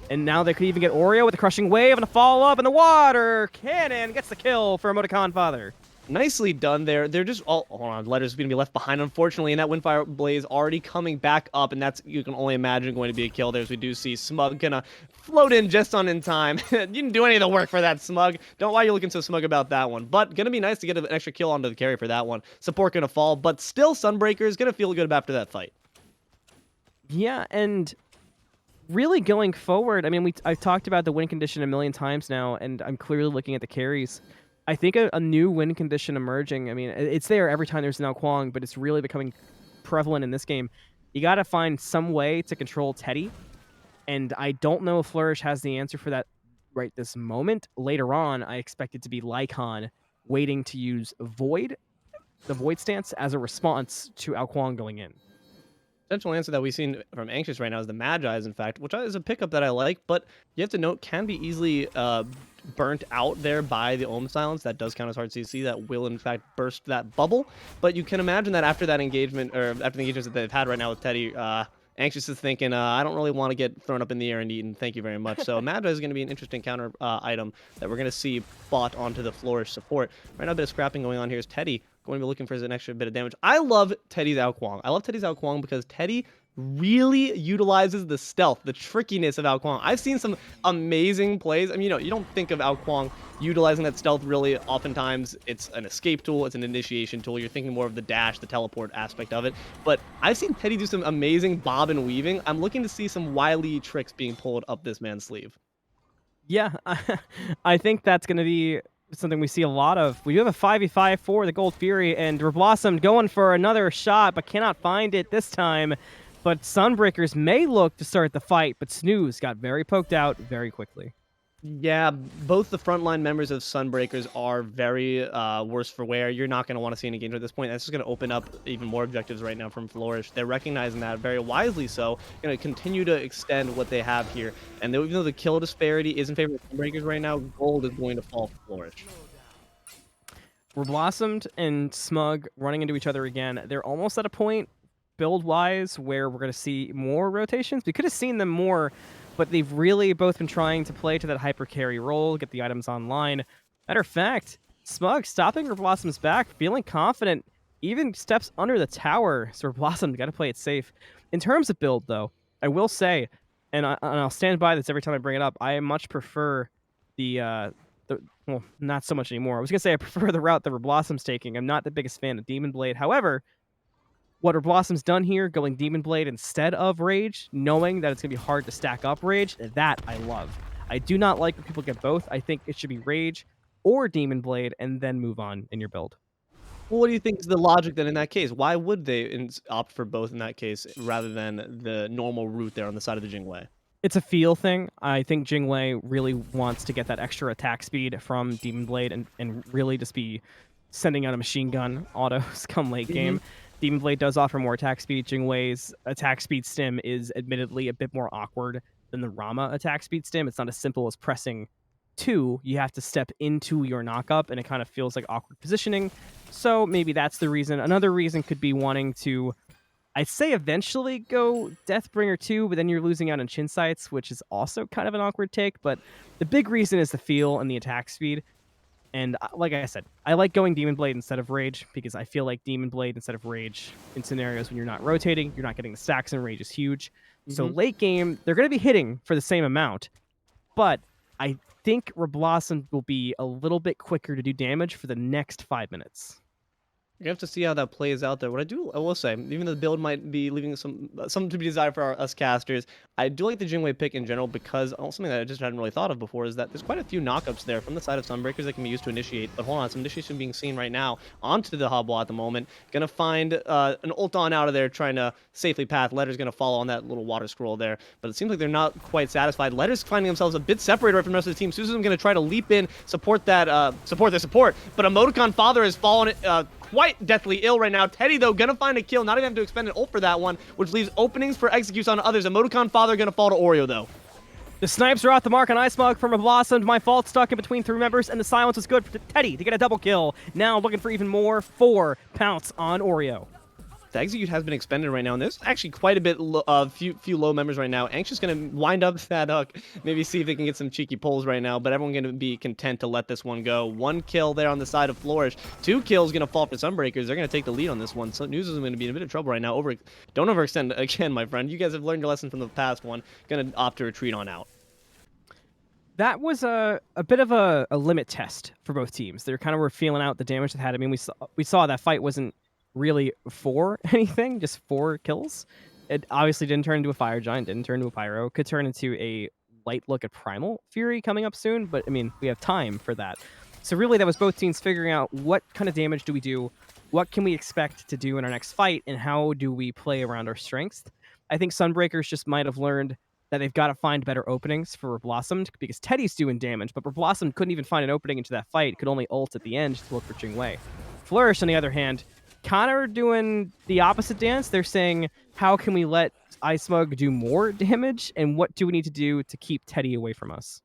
And now they could even get Oreoooo with a crushing wave and a follow-up in the water. Cannon gets the kill for EmoticonFather. Nicely done there. They're just hold on. Letter's going to be left behind, unfortunately, and that Windfire Blaze already coming back up, and that's, you can only imagine, going to be a kill there, as we do see Smug gonna float in just in time. You didn't do any of the work for that, Smug. Don't why you're looking so smug about that one. But gonna be nice to get an extra kill onto the carry for that one. Support gonna fall, but still Sunbreakers gonna feel good after that fight. Yeah, and really going forward, I mean, I've talked about the win condition a million times now, and I'm clearly looking at the carries. I think a new win condition emerging. I mean, it's there every time there's an Ao Kuang, but it's really becoming prevalent in this game. You got to find some way to control Teddy, and I don't know if Flourish has the answer for that right this moment. Later on, I expect it to be Lycon waiting to use Void, the Void stance, as a response to Ao Kuang going in. Potential answer that we've seen from Anxoush right now is the Magi's, in fact, which is a pickup that I like, but you have to note can be easily burnt out there by the Ohm Silence. That does count as hard CC. That will, in fact, burst that bubble. But you can imagine that after that engagement, or after the engagements that they've had right now with Teddy, Anxoush is thinking, I don't really want to get thrown up in the air and eaten. Thank you very much. So Magi is going to be an interesting counter item that we're going to see bought onto the Flourish support. Right now, a bit of scrapping going on here is Teddy going to be looking for an extra bit of damage. I love Teddy's Ao Kuang. I love Teddy's Ao Kuang because Teddy really utilizes the stealth, the trickiness of Ao Kuang. I've seen some amazing plays. I mean, you don't think of Ao Kuang utilizing that stealth really. Oftentimes, it's an escape tool, it's an initiation tool. You're thinking more of the dash, the teleport aspect of it. But I've seen Teddy do some amazing bob and weaving. I'm looking to see some wily tricks being pulled up this man's sleeve. Yeah, I think that's going to be something we see a lot of. We do have a 5v5 for the Gold Fury, and Reblossomed going for another shot, but cannot find it this time. But Sunbreakers may look to start the fight, but Snooze got very poked out very quickly. Yeah, both the frontline members of Sunbreakers are very worse for wear. You're not going to want to see an engagement at this point. That's just going to open up even more objectives right now from Flourish. They're recognizing that very wisely, so going to continue to extend what they have here. And even though the kill disparity is in favor of Sunbreakers right now, gold is going to fall for Flourish. Reblossomed and Smug running into each other again. They're almost at a point, build-wise, where we're going to see more rotations. We could have seen them more, but they've really both been trying to play to that hyper carry role, get the items online. Matter of fact, Smug stopping Reblossomed's back, feeling confident, even steps under the tower. So Reblossomed got to play it safe. In terms of build, though, I will say, and I'll stand by this every time I bring it up, I much prefer well, not so much anymore. I was going to say I prefer the route that Reblossomed's taking. I'm not the biggest fan of Demon Blade. However, what Reblossomed's done here, going Demon Blade instead of Rage, knowing that it's going to be hard to stack up Rage, that I love. I do not like when people get both. I think it should be Rage or Demon Blade and then move on in your build. Well, what do you think is the logic then in that case? Why would they opt for both in that case rather than the normal route there on the side of the Jingwei? It's a feel thing. I think Jingwei really wants to get that extra attack speed from Demon Blade and really just be sending out a machine gun autos come late game. Demon Blade does offer more attack speed. Jingwei's attack speed stim is admittedly a bit more awkward than the Rama attack speed stim. It's not as simple as pressing 2. You have to step into your knockup, and it kind of feels like awkward positioning. So maybe that's the reason. Another reason could be wanting to, I'd say eventually go Deathbringer 2, but then you're losing out on Chin Sights, which is also kind of an awkward take. But the big reason is the feel and the attack speed. And like I said, I like going Demon Blade instead of Rage because I feel like Demon Blade instead of Rage in scenarios when you're not rotating, you're not getting the stacks, and Rage is huge. So late game, they're going to be hitting for the same amount. But I think Reblossomed will be a little bit quicker to do damage for the next 5 minutes. You have to see how that plays out there. What I will say, even though the build might be leaving some to be desired for us casters, I do like the Jingwei pick in general because something that I just hadn't really thought of before is that there's quite a few knockups there from the side of Sunbreakers that can be used to initiate. But hold on, some initiation being seen right now onto the Hobble at the moment. Gonna find an ult on out of there trying to safely path. Letter's gonna follow on that little water scroll there, but it seems like they're not quite satisfied. Letter's finding themselves a bit separated right from the rest of the team. Snoozism gonna try to leap in, support that, support their support, but EmoticonFather has fallen quite deathly ill right now. Teddy, though, gonna find a kill. Not even have to expend an ult for that one, which leaves openings for executes on others. EmoticonFather gonna fall to Oreoooo, though. The snipes are off the mark on iSmug from Reblossomed. MyFault stuck in between 3 members, and the silence was good for Teddy to get a double kill. Now looking for even more. 4 pounce on Oreoooo. The execute has been expended right now, and there's actually quite a bit of few low members right now. Anxoush gonna wind up that hook, maybe see if they can get some cheeky pulls right now, but everyone gonna be content to let this one go. 1 kill there on the side of Flourish. 2 kills gonna fall for Sunbreakers. They're gonna take the lead on this one. So Snoozism gonna be in a bit of trouble right now. Don't overextend again, my friend. You guys have learned your lesson from the past one. Gonna opt to retreat on out. That was a bit of a limit test for both teams. They kind of were feeling out the damage they had. I mean, we saw that fight wasn't really for anything, just 4 kills. It obviously didn't turn into a Fire Giant, didn't turn into a Pyro. Could turn into a light look at Primal Fury coming up soon, but I mean, we have time for that. So really, that was both teams figuring out what kind of damage do we do, what can we expect to do in our next fight, and how do we play around our strengths. I think Sunbreakers just might have learned that they've got to find better openings for Reblossomed, because Teddy's doing damage, but Reblossomed couldn't even find an opening into that fight, could only ult at the end to look for Jingwei. Flourish, on the other hand, kind of doing the opposite dance. They're saying, how can we let iSmug do more damage, and what do we need to do to keep Teddy away from us?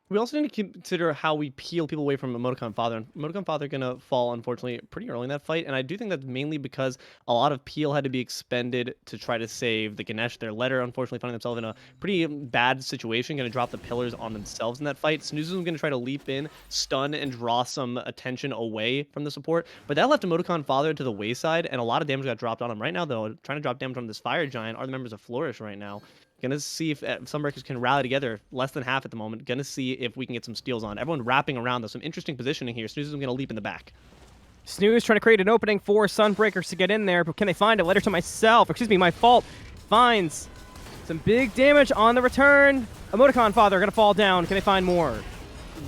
We also need to consider how we peel people away from EmoticonFather. EmoticonFather gonna fall, unfortunately, pretty early in that fight, and I do think that's mainly because a lot of peel had to be expended to try to save the Ganesh. Their letter, unfortunately, finding themselves in a pretty bad situation, gonna drop the pillars on themselves in that fight. Snoozism gonna try to leap in, stun, and draw some attention away from the support, but that left EmoticonFather to the wayside, and a lot of damage got dropped on him. Right now, though, trying to drop damage on this Fire Giant are the members of Flourish right now. Gonna see if Sunbreakers can rally together. Less than half at the moment. Gonna see if we can get some steals on. Everyone wrapping around, though. Some interesting positioning here. Snooze is gonna leap in the back. Snooze trying to create an opening for Sunbreakers to get in there, but can they find a letter to myself? Excuse me, MyFault finds some big damage on the return. EmoticonFather gonna fall down. Can they find more?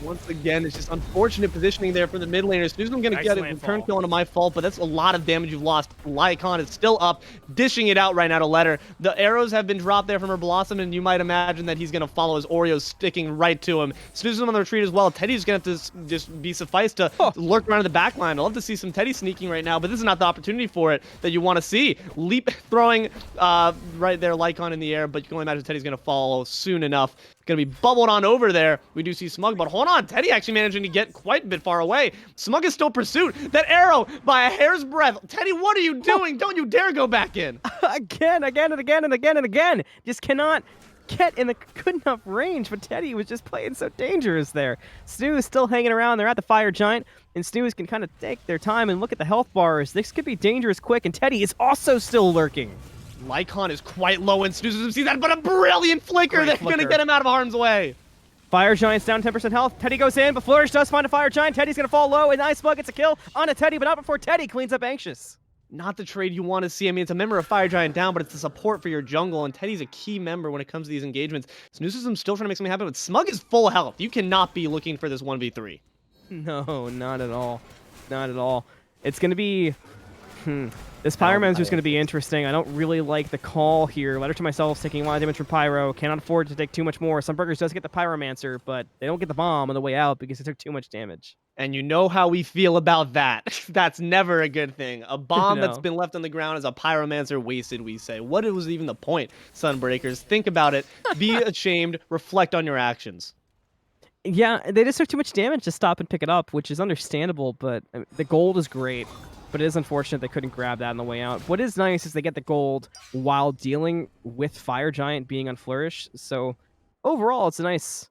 Once again, it's just unfortunate positioning there for the mid laners. Snoozism gonna get a return kill onto MyFault, but that's a lot of damage you've lost. Lycon is still up, dishing it out right now to Letter. The arrows have been dropped there from Reblossomed, and you might imagine that he's gonna follow as Oreoooo sticking right to him. Snoozism on the retreat as well. Teddy's gonna have to just be sufficed to lurk around in the back line. I'd love to see some Teddy sneaking right now, but this is not the opportunity for it that you want to see. Leap throwing right there, Lycon in the air, but you can only imagine Teddy's gonna follow soon enough. Gonna be bubbled on over there. We do see Smug, but hold on. Teddy actually managing to get quite a bit far away. Smug is still pursued. That arrow by a hair's breadth. Teddy, what are you doing? Don't you dare go back in. Again and again. Just cannot get in the good enough range, but Teddy was just playing so dangerous there. Snooze still hanging around. They're at the Fire Giant, and Snooze can kind of take their time and look at the health bars. This could be dangerous quick, and Teddy is also still lurking. Lycon is quite low, and Snoozism sees that, but a brilliant flicker that's going to get him out of harm's way. Fire Giant's down 10% health. Teddy goes in, but Flourish does find a Fire Giant. Teddy's going to fall low, and iSmug gets a kill on a Teddy, but not before Teddy cleans up Anxoush. Not the trade you want to see. I mean, it's a member of Fire Giant down, but it's the support for your jungle, and Teddy's a key member when it comes to these engagements. Snoozism's still trying to make something happen, but Smug is full health. You cannot be looking for this 1v3. No, not at all. Not at all. It's going to be... This Pyromancer is going to be interesting. I don't really like the call here. Letter to myself, taking a lot of damage from Pyro. Cannot afford to take too much more. Sunbreakers does get the Pyromancer, but they don't get the bomb on the way out because it took too much damage. And you know how we feel about that. That's never a good thing. A bomb that's been left on the ground is a Pyromancer wasted, we say. What was even the point, Sunbreakers? Think about it. Be ashamed. Reflect on your actions. Yeah, they just took too much damage to stop and pick it up, which is understandable, but the gold is great. But it is unfortunate they couldn't grab that on the way out. What is nice is they get the gold while dealing with Fire Giant being on Flourish. So overall, it's a nice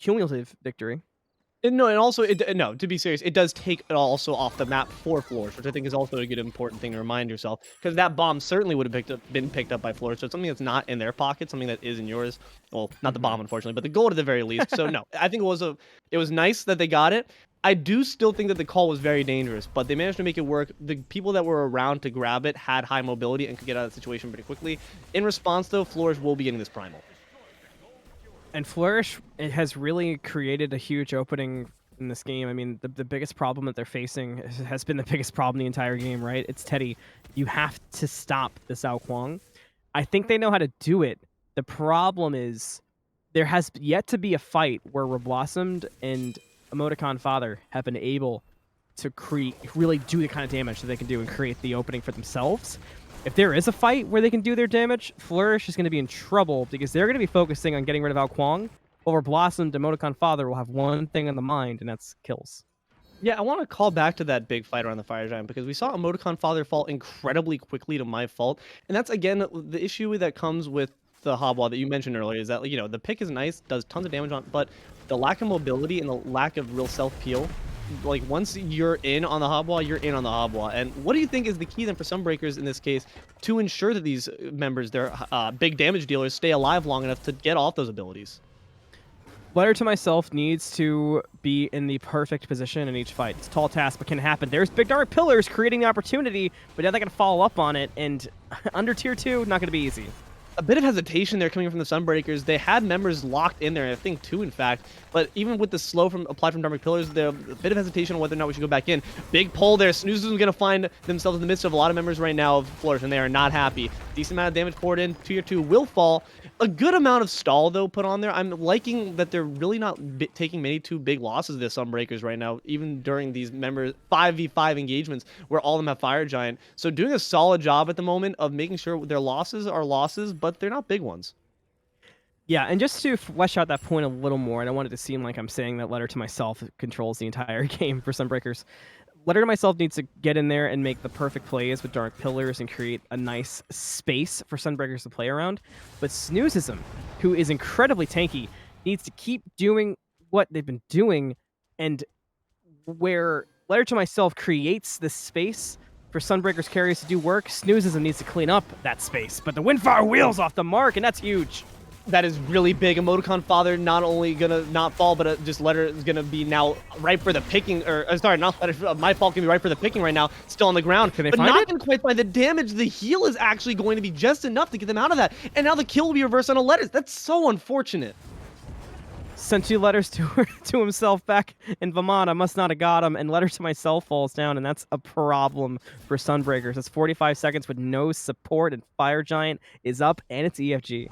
cumulative victory. No, and also, no, to be serious, it does take it also off the map for Flourish, which I think is also a good important thing to remind yourself, because that bomb certainly would have been picked up by Flourish, so it's something that's not in their pocket, something that is in yours. Well, not the bomb, unfortunately, but the gold at the very least. So no, I think it was nice that they got it. I do still think that the call was very dangerous, but they managed to make it work. The people that were around to grab it had high mobility and could get out of the situation pretty quickly. In response, though, Flourish will be getting this primal. And Flourish, it has really created a huge opening in this game. I mean, the biggest problem that they're facing has been the biggest problem the entire game, right? It's Teddy. You have to stop the Cao Kuang. I think they know how to do it. The problem is there has yet to be a fight where Reblossomed and EmoticonFather have been able really do the kind of damage that they can do and create the opening for themselves. If there is a fight where they can do their damage, Flourish is going to be in trouble because they're going to be focusing on getting rid of Ao Kuang. Over Reblossomed, EmoticonFather will have one thing in the mind, and that's kills. Yeah, I want to call back to that big fight around the Fire Giant because we saw EmoticonFather fall incredibly quickly to MyFault. And that's, again, the issue that comes with the Hobwa that you mentioned earlier is that, the pick is nice, does tons of damage on, but the lack of mobility and the lack of real self-peel, like once you're in on the Hobwa, you're in on the Hobwa. And what do you think is the key then for Sunbreakers in this case to ensure that these members, their big damage dealers, stay alive long enough to get off those abilities? Letter to Myself needs to be in the perfect position in each fight. It's a tall task, but can happen. There's big dark pillars creating the opportunity, but now they got to follow up on it, and under tier 2, not going to be easy. A bit of hesitation there coming from the Sunbreakers. They had members locked in there, I think 2 in fact, but even with the slow applied from Dark Pillars, there's a bit of hesitation on whether or not we should go back in. Big pull there. Snoozism is going to find themselves in the midst of a lot of members right now of Flourish, and they are not happy. Decent amount of damage poured in. Tier 2 will fall. A good amount of stall, though, put on there. I'm liking that they're really not taking many too big losses, the Sunbreakers, right now, even during these members 5v5 engagements where all of them have Fire Giant. So doing a solid job at the moment of making sure their losses are losses, but they're not big ones. Yeah, and just to flesh out that point a little more, and I wanted to seem like I'm saying that Letter to Myself controls the entire game for Sunbreakers. Letter to Myself needs to get in there and make the perfect plays with Dark Pillars and create a nice space for Sunbreakers to play around. But Snoozism, who is incredibly tanky, needs to keep doing what they've been doing, and where Letter to Myself creates the space for Sunbreakers carries to do work, Snoozism needs to clean up that space. But the Windfire wheel's off the mark, and that's huge. That is really big. EmoticonFather not only gonna not fall, but just Letter is gonna be now ripe for the picking. Or sorry, not Letter. MyFault can be ripe for the picking right now. Still on the ground, Can they but find not it? gonna quite find the damage. The heal is actually going to be just enough to get them out of that. And now the kill will be reversed on a Letters. That's so unfortunate. Sent 2 letters to himself back in Vamana. Must not have got him. And Letter to Myself falls down, and that's a problem for Sunbreakers. It's 45 seconds with no support, and Fire Giant is up, and it's EFG.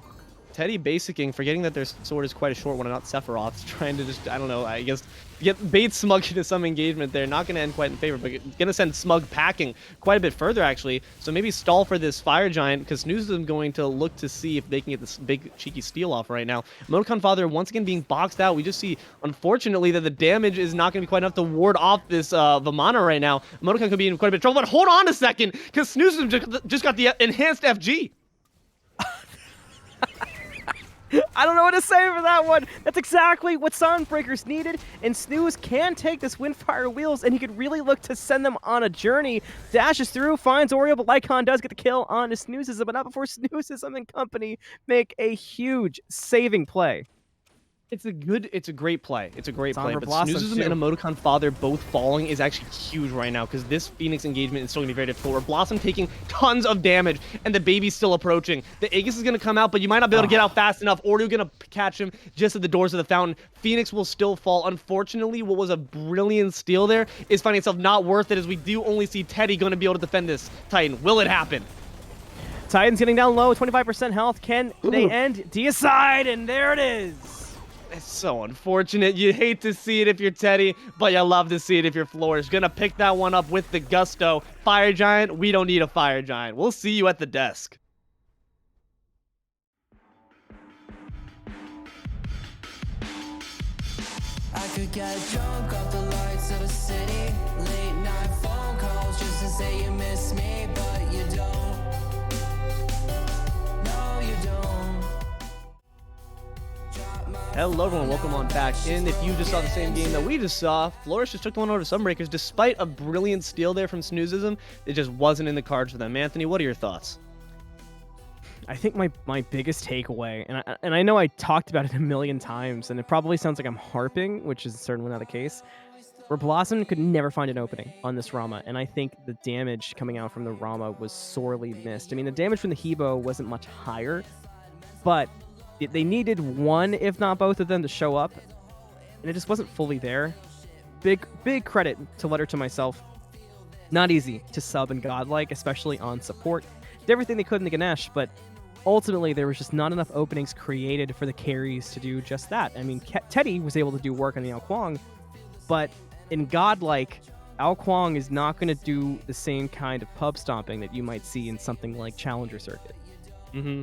Teddy basicking, forgetting that their sword is quite a short one and not Sephiroth's, trying to just, I don't know, I guess, get bait Smug into some engagement there. Not going to end quite in favor, but going to send Smug packing quite a bit further, actually. So maybe stall for this Fire Giant, because Snoozism going to look to see if they can get this big, cheeky steal off right now. EmoticonFather once again being boxed out. We just see, unfortunately, that the damage is not going to be quite enough to ward off this Vamana right now. Emoticon could be in quite a bit of trouble, but hold on a second, because Snoozism just got the enhanced FG. I don't know what to say for that one. That's exactly what Sunbreakers needed, and Snooze can take this Windfire Wheels, and he could really look to send them on a journey. Dashes through, finds Oreoooo, but Lycon does get the kill on Snoozism, but not before Snoozism and company make a huge saving play. It's a great play. It's a great play. But Reblossomed Snoozism and EmoticonFather both falling is actually huge right now because this Phoenix engagement is still going to be very difficult. Reblossomed taking tons of damage, and the baby's still approaching. The Aegis is going to come out, but you might not be able to get out fast enough. Oreoooo going to catch him just at the doors of the fountain. Phoenix will still fall. Unfortunately, what was a brilliant steal there is finding itself not worth it, as we do only see Teddy going to be able to defend this Titan. Will it happen? Titan's getting down low, 25% health. Can they end? Deicide, and there it is. It's so unfortunate. You hate to see it if you're Teddy, but you love to see it if you're Flourish. Gonna pick that one up with the gusto. Fire Giant, we don't need a Fire Giant. We'll see you at the desk. I could get drunk off the lights of a city. Late night phone calls just to say you miss me, but you don't. No, you don't. Hello everyone, welcome on back in. If you just saw the same game that we just saw, Flourish just took the one over to Sunbreakers. Despite a brilliant steal there from Snoozism, it just wasn't in the cards for them. Anthony, what are your thoughts? I think my biggest takeaway, and I know I talked about it a million times, and it probably sounds like I'm harping, which is certainly not the case. Reblossomed could never find an opening on this Rama, and I think the damage coming out from the Rama was sorely missed. I mean, the damage from the Hebo wasn't much higher, but they needed one, if not both of them, to show up, and it just wasn't fully there. Big credit to Letter to Myself. Not easy to sub in Godlike, especially on support. Did everything they could in the Ganesh, but ultimately there was just not enough openings created for the carries to do just that. I mean, Teddy was able to do work on the Ao Kuang, but in Godlike, Ao Kwang is not going to do the same kind of pub stomping that you might see in something like Challenger Circuit. Mm-hmm.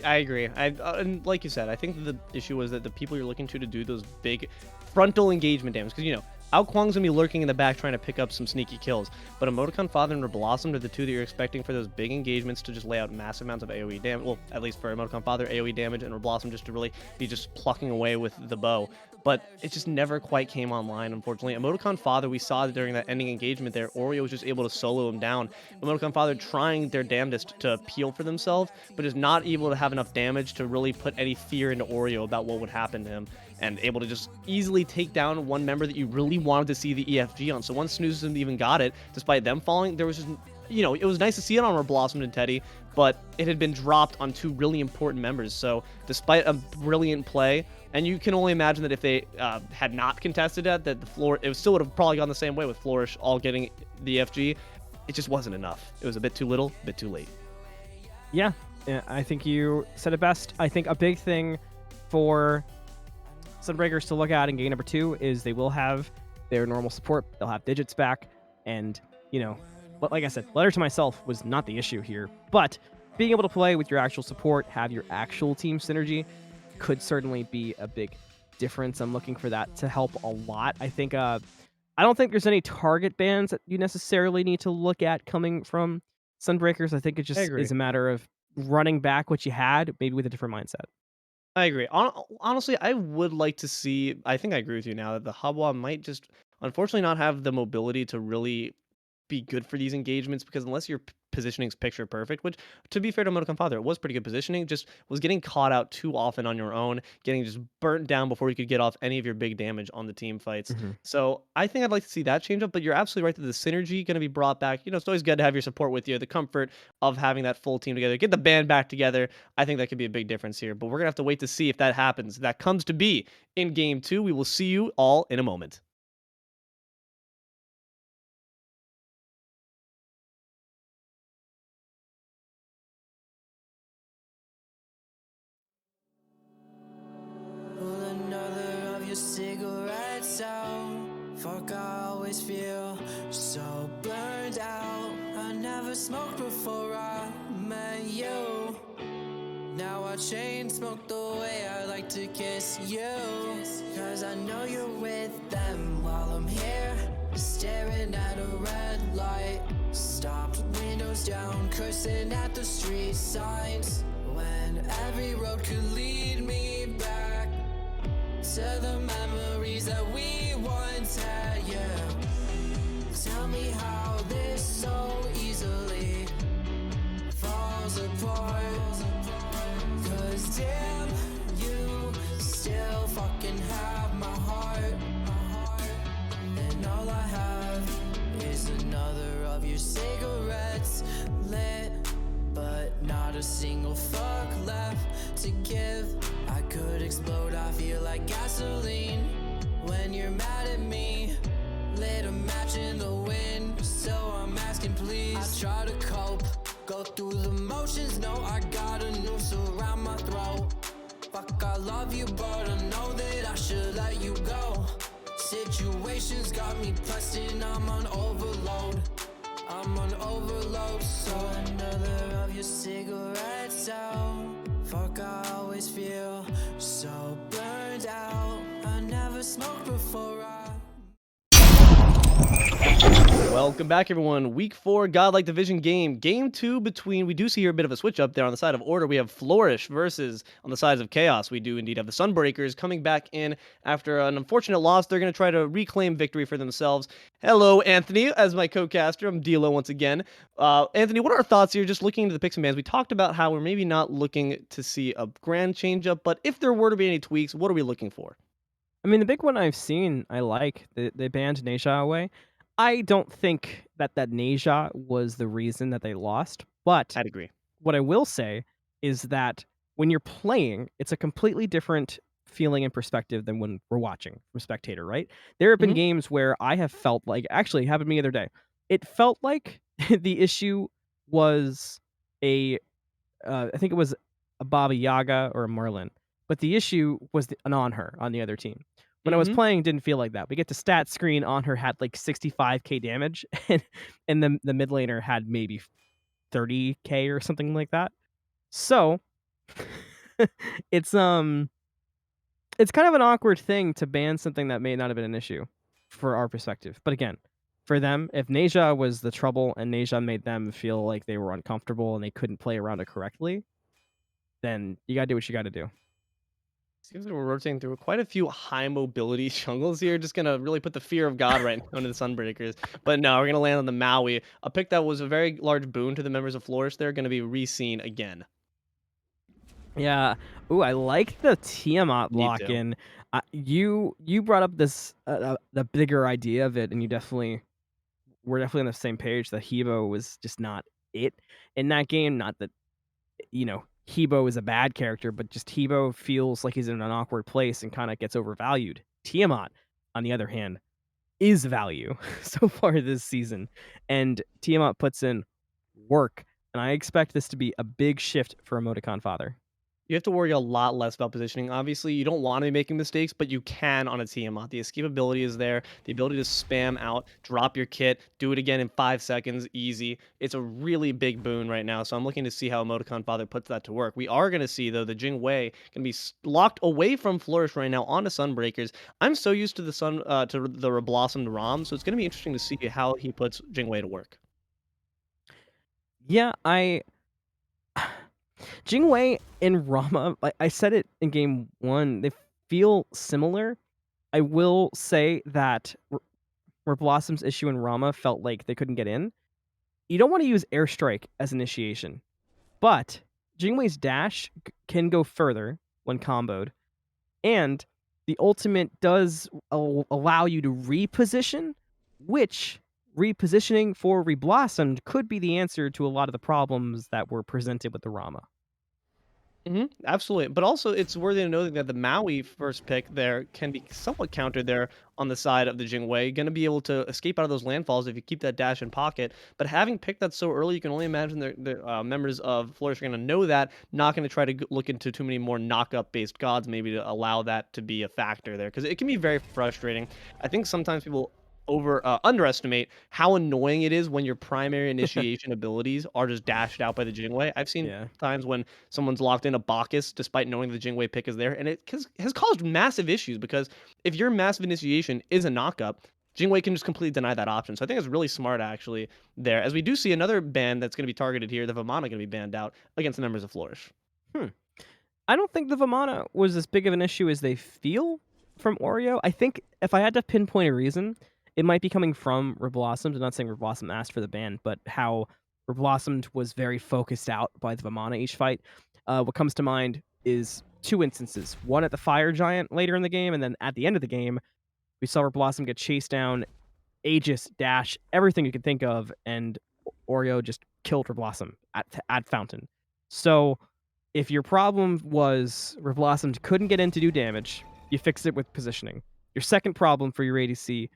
I agree. And like you said, I think the issue was that the people you're looking to do those big frontal engagement damage, because Ao Kwang's gonna be lurking in the back trying to pick up some sneaky kills, but EmoticonFather and Reblossomed are the two that you're expecting for those big engagements to just lay out massive amounts of AoE damage. Well, at least for EmoticonFather, AoE damage, and Reblossomed just to really be just plucking away with the bow. But it just never quite came online, unfortunately. EmoticonFather, we saw that during that ending engagement there, Oreoooo was just able to solo him down. EmoticonFather trying their damnedest to peel for themselves, but is not able to have enough damage to really put any fear into Oreoooo about what would happen to him, and able to just easily take down one member that you really wanted to see the EFG on. So once Snoozism even got it, despite them falling, there was just, it was nice to see it on Reblossomed and Teddy, but it had been dropped on two really important members. So despite a brilliant play, and you can only imagine that if they had not contested that the floor, it still would have probably gone the same way with Flourish all getting the EFG. It just wasn't enough. It was a bit too little, a bit too late. Yeah, I think you said it best. I think a big thing for Sunbreakers to look at in game number 2 is they will have their normal support. They'll have digits back, and like I said, Letter to Myself was not the issue here, but being able to play with your actual support, have your actual team synergy, could certainly be a big difference. I'm looking for that to help a lot. I think I don't think there's any target bans that you necessarily need to look at coming from Sunbreakers. I think it just agree. is a matter of running back what you had, maybe with a different mindset. I agree. Honestly, I would like to see. I think I agree with you now that the Habwa might just, unfortunately, not have the mobility to really be good for these engagements, because unless your positioning's picture perfect, which, to be fair to EmoticonFather, it was pretty good positioning, just was getting caught out too often on your own, getting just burnt down before you could get off any of your big damage on the team fights. So I think I'd like to see that change up, but you're absolutely right that the synergy going to be brought back. It's always good to have your support with you, the comfort of having that full team together, get the band back together. I think that could be a big difference here, but we're going to have to wait to see if that happens. That comes to be in game 2. We will see you all in a moment. Pull another of your cigarettes out. Fuck, I always feel so burned out. I never smoked before I met you. Now I chain smoke the way I like to kiss you. Cause I know you're with them while I'm here, staring at a red light. Stopped, windows down, cursing at the street signs. When every road could lead me back to the memories that we once had, yeah. Tell me how this so easily falls apart. Cause damn, you still fucking have my heart. And all I have is another of your cigarettes lit, but not a single fuck left to give. I could explode, I feel like gasoline when you're mad at me. Lit a match in the wind, so I'm asking please. I try to cope, go through the motions, no, I got a noose around my throat. Fuck, I love you, but I know that I should let you go. Situations got me pressed in, I'm on overload. I'm on overload, so another of your cigarettes out. Fuck, I always feel so burned out. I never smoked before Welcome back, everyone. Week 4 Godlike Division game. Game 2 between, we do see here a bit of a switch up there on the side of Order. We have Flourish versus, on the sides of Chaos, we do indeed have the Sunbreakers coming back in after an unfortunate loss. They're going to try to reclaim victory for themselves. Hello, Anthony, as my co-caster. I'm Deelo once again. Anthony, what are our thoughts here? Just looking into the picks and bans, we talked about how we're maybe not looking to see a grand change up, but if there were to be any tweaks, what are we looking for? I mean, the big one I've seen, I like. They banned Neja away. I don't think that Neja was the reason that they lost, but I'd agree. what I will say is that when you're playing, it's a completely different feeling and perspective than when we're watching from spectator, right? There have been games where I have felt like, actually, it happened to me the other day. It felt like the issue was I think it was a Baba Yaga or a Merlin, but the issue was an on her on the other team. When I was Hmm. playing, it didn't feel like that. We get to stat screen on her had like 65k damage, and the mid laner had maybe 30k or something like that. So it's it's kind of an awkward thing to ban something that may not have been an issue for our perspective. But again, for them, if Neja was the trouble and Neja made them feel like they were uncomfortable and they couldn't play around it correctly, then you gotta do what you gotta do. Seems like we're rotating through quite a few high mobility jungles here. Just gonna really put the fear of God right now into the Sunbreakers. But no, we're gonna land on the Maui, a pick that was a very large boon to the members of Flourish. They're gonna be re-seen again. Yeah. Ooh, I like the Tiamat Me lock too. in. You brought up this the bigger idea of it, and we're definitely on the same page that Hebo was just not it in that game. Not that Hebo is a bad character, but just Hebo feels like he's in an awkward place and kind of gets overvalued. Tiamat, on the other hand, is value so far this season, and Tiamat puts in work, and I expect this to be a big shift for EmoticonFather. You have to worry a lot less about positioning. Obviously, you don't want to be making mistakes, but you can on a Tiamat. The escapability is there. The ability to spam out, drop your kit, do it again in 5 seconds, easy. It's a really big boon right now. So I'm looking to see how EmoticonFather puts that to work. We are going to see, though, the Jing Wei can be locked away from Flourish right now onto Sunbreakers. I'm so used to to the Reblossomed ROM, so it's going to be interesting to see how he puts Jing Wei to work. Yeah, Jingwei and Rama, I said it in game one, they feel similar. I will say that where Blossom's issue in Rama felt like they couldn't get in. You don't want to use airstrike as initiation, but Jingwei's dash can go further when comboed, and the ultimate does allow you to reposition, which repositioning for Reblossomed could be the answer to a lot of the problems that were presented with the Rama. Absolutely. But also, it's worthy to note that the Maui first pick there can be somewhat countered there on the side of the Jingwei. Going to be able to escape out of those landfalls if you keep that dash in pocket. But having picked that so early, you can only imagine the members of Flourish are going to know that, not going to try to look into too many more knock-up based gods, maybe to allow that to be a factor there. Because it can be very frustrating. I think sometimes people underestimate how annoying it is when your primary initiation abilities are just dashed out by the Jingwei. I've seen Yeah. times when someone's locked in a Bacchus despite knowing the Jingwei pick is there, and it has caused massive issues because if your massive initiation is a knockup, Jingwei can just completely deny that option. So I think it's really smart actually there. As we do see another ban that's going to be targeted here, the Vamana going to be banned out against the members of Flourish. Hmm. I don't think the Vamana was as big of an issue as they feel from Oreo. I think if I had to pinpoint a reason, it might be coming from Reblossomed. I'm not saying Reblossom asked for the ban, but how Reblossomed was very focused out by the Vamana each fight. What comes to mind is two instances. One at the Fire Giant later in the game, and then at the end of the game, we saw Reblossom get chased down, Aegis, Dash, everything you could think of, and Oreo just killed Reblossom at Fountain. So if your problem was Reblossomed couldn't get in to do damage, you fixed it with positioning. Your second problem for your ADC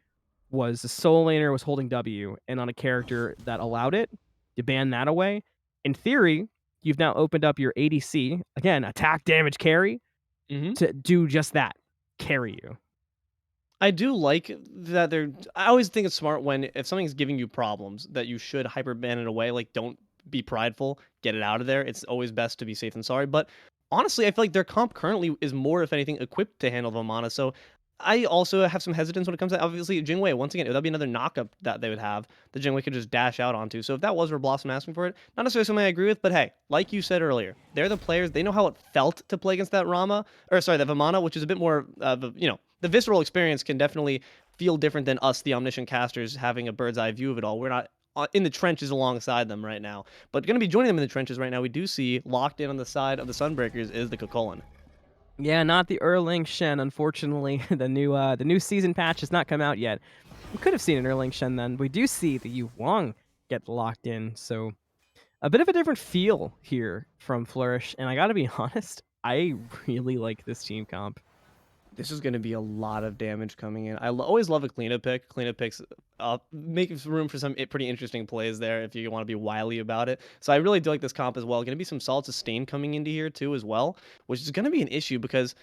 was the solo laner was holding W, and on a character that allowed it, you ban that away. In theory, you've now opened up your ADC, again, attack, damage, carry, Mm-hmm. to do just that, carry you. I do like that they're. I always think it's smart when if something's giving you problems that you should hyper ban it away. Like, don't be prideful, get it out of there. It's always best to be safe than sorry. But honestly, I feel like their comp currently is more, if anything, equipped to handle Vamana. So I also have some hesitance when it comes to obviously Jingwei. Once again, that'd be another knockup that they would have. The Jingwei could just dash out onto. So if that was Blossom asking for it, not necessarily something I agree with. But hey, like you said earlier, they're the players. They know how it felt to play against that Rama, or sorry, that Vamana, which is a bit more of the visceral experience can definitely feel different than us, the omniscient casters, having a bird's eye view of it all. We're not in the trenches alongside them right now, but going to be joining them in the trenches right now. We do see locked in on the side of the Sunbreakers is the Kokolin. Yeah, not the Erling Shen, unfortunately. The new season patch has not come out yet. We could have seen an Erling Shen then. We do see the Yu Wang get locked in, so a bit of a different feel here from Flourish, and I gotta be honest, I really like this team comp. This is going to be a lot of damage coming in. I always love a cleanup pick. Cleanup picks make room for some pretty interesting plays there if you want to be wily about it. So I really do like this comp as well. Going to be some solid sustain coming into here too as well, which is going to be an issue because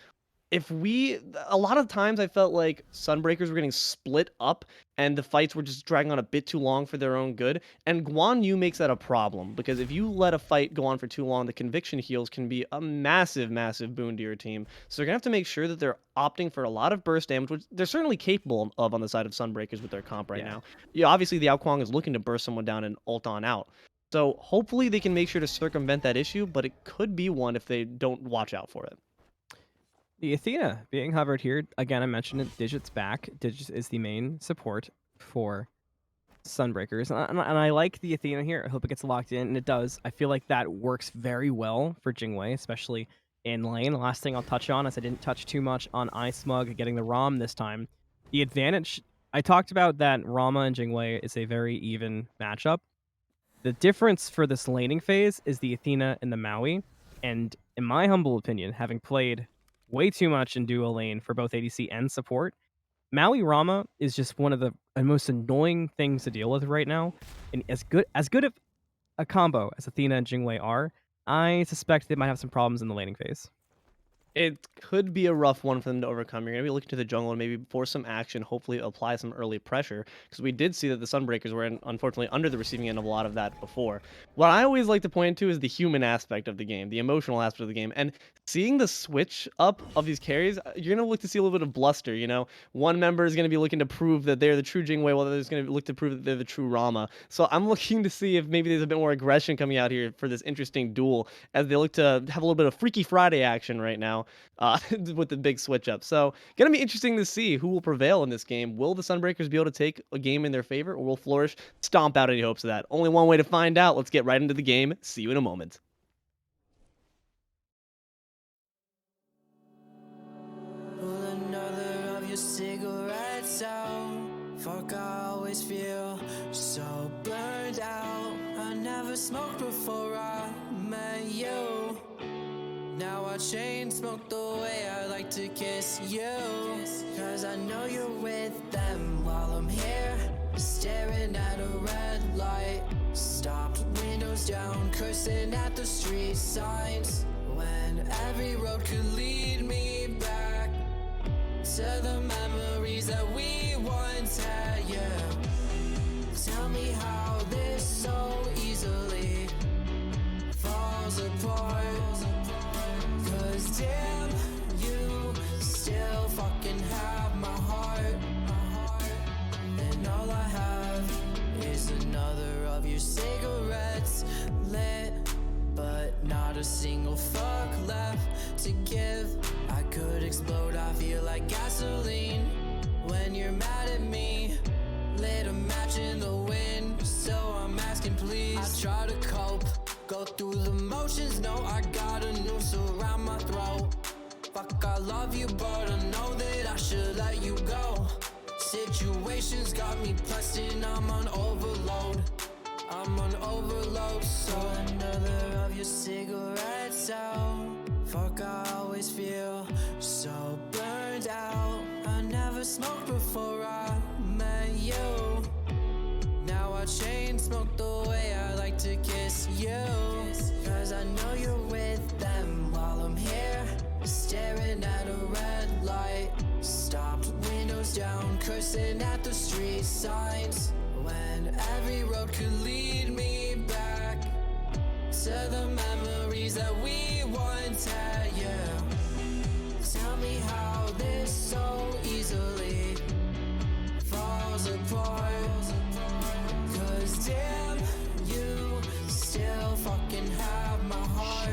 a lot of times I felt like Sunbreakers were getting split up and the fights were just dragging on a bit too long for their own good. And Guan Yu makes that a problem because if you let a fight go on for too long, the conviction heals can be a massive, massive boon to your team. So they're gonna have to make sure that they're opting for a lot of burst damage, which they're certainly capable of on the side of Sunbreakers with their comp right Yeah. now. Yeah, obviously the Ao Kuang is looking to burst someone down and ult on out. So hopefully they can make sure to circumvent that issue, but it could be one if they don't watch out for it. The Athena being hovered here, again, I mentioned it, Digit's back. Digit is the main support for Sunbreakers. And I like the Athena here. I hope it gets locked in, and it does. I feel like that works very well for Jingwei, especially in lane. The last thing I'll touch on is I didn't touch too much on iSmug getting the ROM this time. The advantage, I talked about that Rama and Jingwei is a very even matchup. The difference for this laning phase is the Athena and the Maui. And in my humble opinion, having played way too much in duo lane for both ADC and support, Maui Rama is just one of the most annoying things to deal with right now. And as good of a combo as Athena and Jingwei are, I suspect they might have some problems in the laning phase. It could be a rough one for them to overcome. You're going to be looking to the jungle and maybe force some action, hopefully apply some early pressure, because we did see that the Sunbreakers were, unfortunately, under the receiving end of a lot of that before. What I always like to point to is the human aspect of the game, the emotional aspect of the game, and seeing the switch up of these carries, you're going to look to see a little bit of bluster, you know? One member is going to be looking to prove that they're the true Jingwei, while the other is going to look to prove that they're the true Rama. So I'm looking to see if maybe there's a bit more aggression coming out here for this interesting duel, as they look to have a little bit of Freaky Friday action right now. With the big switch up. So gonna be interesting to see who will prevail in this game. Will the Sunbreakers be able to take a game in their favor, or will Flourish stomp out any hopes of that? Only one way to find out. Let's get right into the game. See you in a moment. Pull another of your cigarettes out. Fuck, I always feel so burned out. I never smoked before I met you. Now I chain smoke the way I like to kiss you. Cause I know you're with them while I'm here, staring at a red light. Stopped, windows down, cursing at the street signs. When every road could lead me back to the memories that we once had, yeah. Tell me how this so easily falls apart. Cause damn, you still fucking have my heart. And all I have is another of your cigarettes lit, but not a single fuck left to give. I could explode, I feel like gasoline when you're mad at me. Lit a match in the wind, so I'm asking please. I try to cope, go through the motions, no, I got a noose around my throat. Fuck, I love you, but I know that I should let you go. Situations got me pressed and I'm on overload. I'm on overload, so another of your cigarettes out. Fuck, I always feel so burned out. I never smoked before I met you. Now I chain smoke the way I like to kiss you. Cause I know you're with them while I'm here, staring at a red light. Stopped, windows down, cursing at the street signs. When every road could lead me back to the memories that we once had, yeah. Tell me how this so easily falls apart. Cause damn, you still fucking have my heart.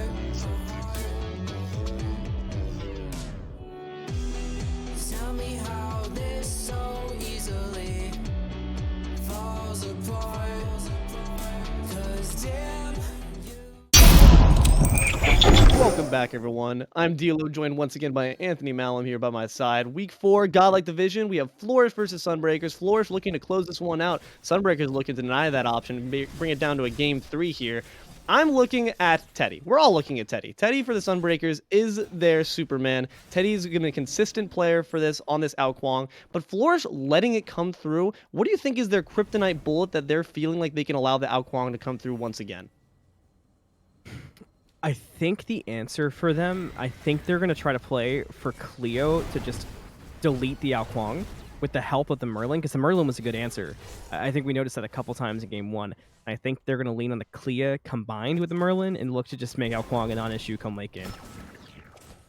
Tell me how this so easily falls apart. Cause damn, Welcome back, everyone. I'm Deelo, joined once again by Anthony Malum here by my side. Week 4, Godlike Division. We have Flourish versus Sunbreakers. Flourish looking to close this one out. Sunbreakers looking to deny that option and bring it down to a game 3 here. I'm looking at Teddy. We're all looking at Teddy. Teddy for the Sunbreakers is their Superman. Teddy's going to be a consistent player for this on this Ao Kuang. But Flourish letting it come through, what do you think is their kryptonite bullet that they're feeling like they can allow the Ao Kuang to come through once again? I think the answer for them, I think they're going to try to play for Cleo to just delete the Ao Kuang with the help of the Merlin, because the Merlin was a good answer. I think we noticed that a couple times in game 1. I think they're going to lean on the Clea combined with the Merlin and look to just make Ao Kuang a non-issue come late game.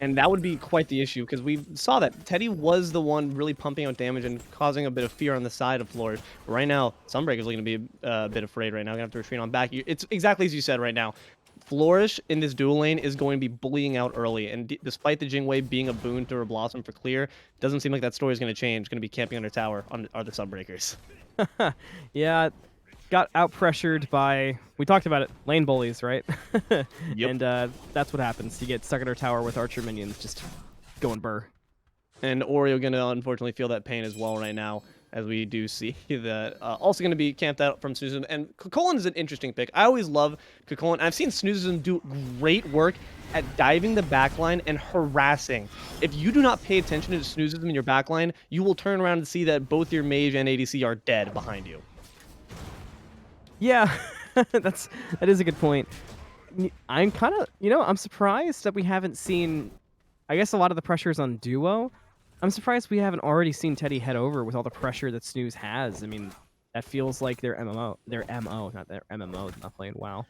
And that would be quite the issue, because we saw that Teddy was the one really pumping out damage and causing a bit of fear on the side of Flourish. But right now, Sunbreakers are going to be a bit afraid right now. Going to have to retreat on back. It's exactly as you said right now. Flourish in this dual lane is going to be bullying out early, and despite the Jingwei being a boon to Reblossomed for clear, doesn't seem like that story is going to change. Going to be camping under tower on are the Sunbreakers. Yeah, got out pressured by, we talked about it, lane bullies, right? Yep. And that's what happens. You get stuck under tower with archer minions just going burr. And Oreoooo going to unfortunately feel that pain as well right now, as we do see that also going to be camped out from Snoozism. And Kokolin is an interesting pick. I always love Kokolin. I've seen Snoozism do great work at diving the backline and harassing. If you do not pay attention to Snoozism in your backline, you will turn around and see that both your mage and ADC are dead behind you. Yeah, that is a good point. I'm kind of, I'm surprised that we haven't seen, I guess a lot of the pressure is on duo. I'm surprised we haven't already seen Teddy head over with all the pressure that Snooze has. I mean, that feels like their MMO, not their MMO, not playing WoW.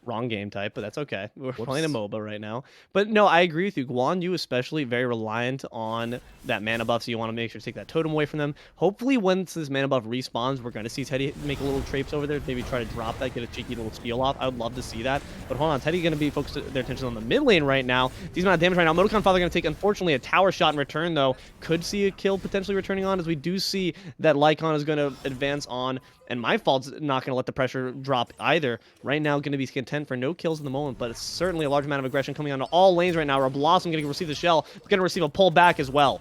Wrong game type, but that's okay. We're playing a MOBA right now. But no, I agree with you. Guan Yu especially very reliant on that mana buff, so you want to make sure to take that totem away from them. Hopefully, once this mana buff respawns, we're going to see Teddy make a little traipse over there, maybe try to drop that, get a cheeky little steal off. I would love to see that. But hold on, Teddy going to be focused their attention on the mid lane right now. Decent amount of damage right now. EmoticonFather going to take, unfortunately, a tower shot in return, though. Could see a kill potentially returning on, as we do see that Lycon is going to advance on. And MyFault's not going to let the pressure drop either. Right now, going to be content for no kills in the moment, but it's certainly a large amount of aggression coming onto all lanes right now. Reblossomed going to receive the shell, but going to receive a pull back as well.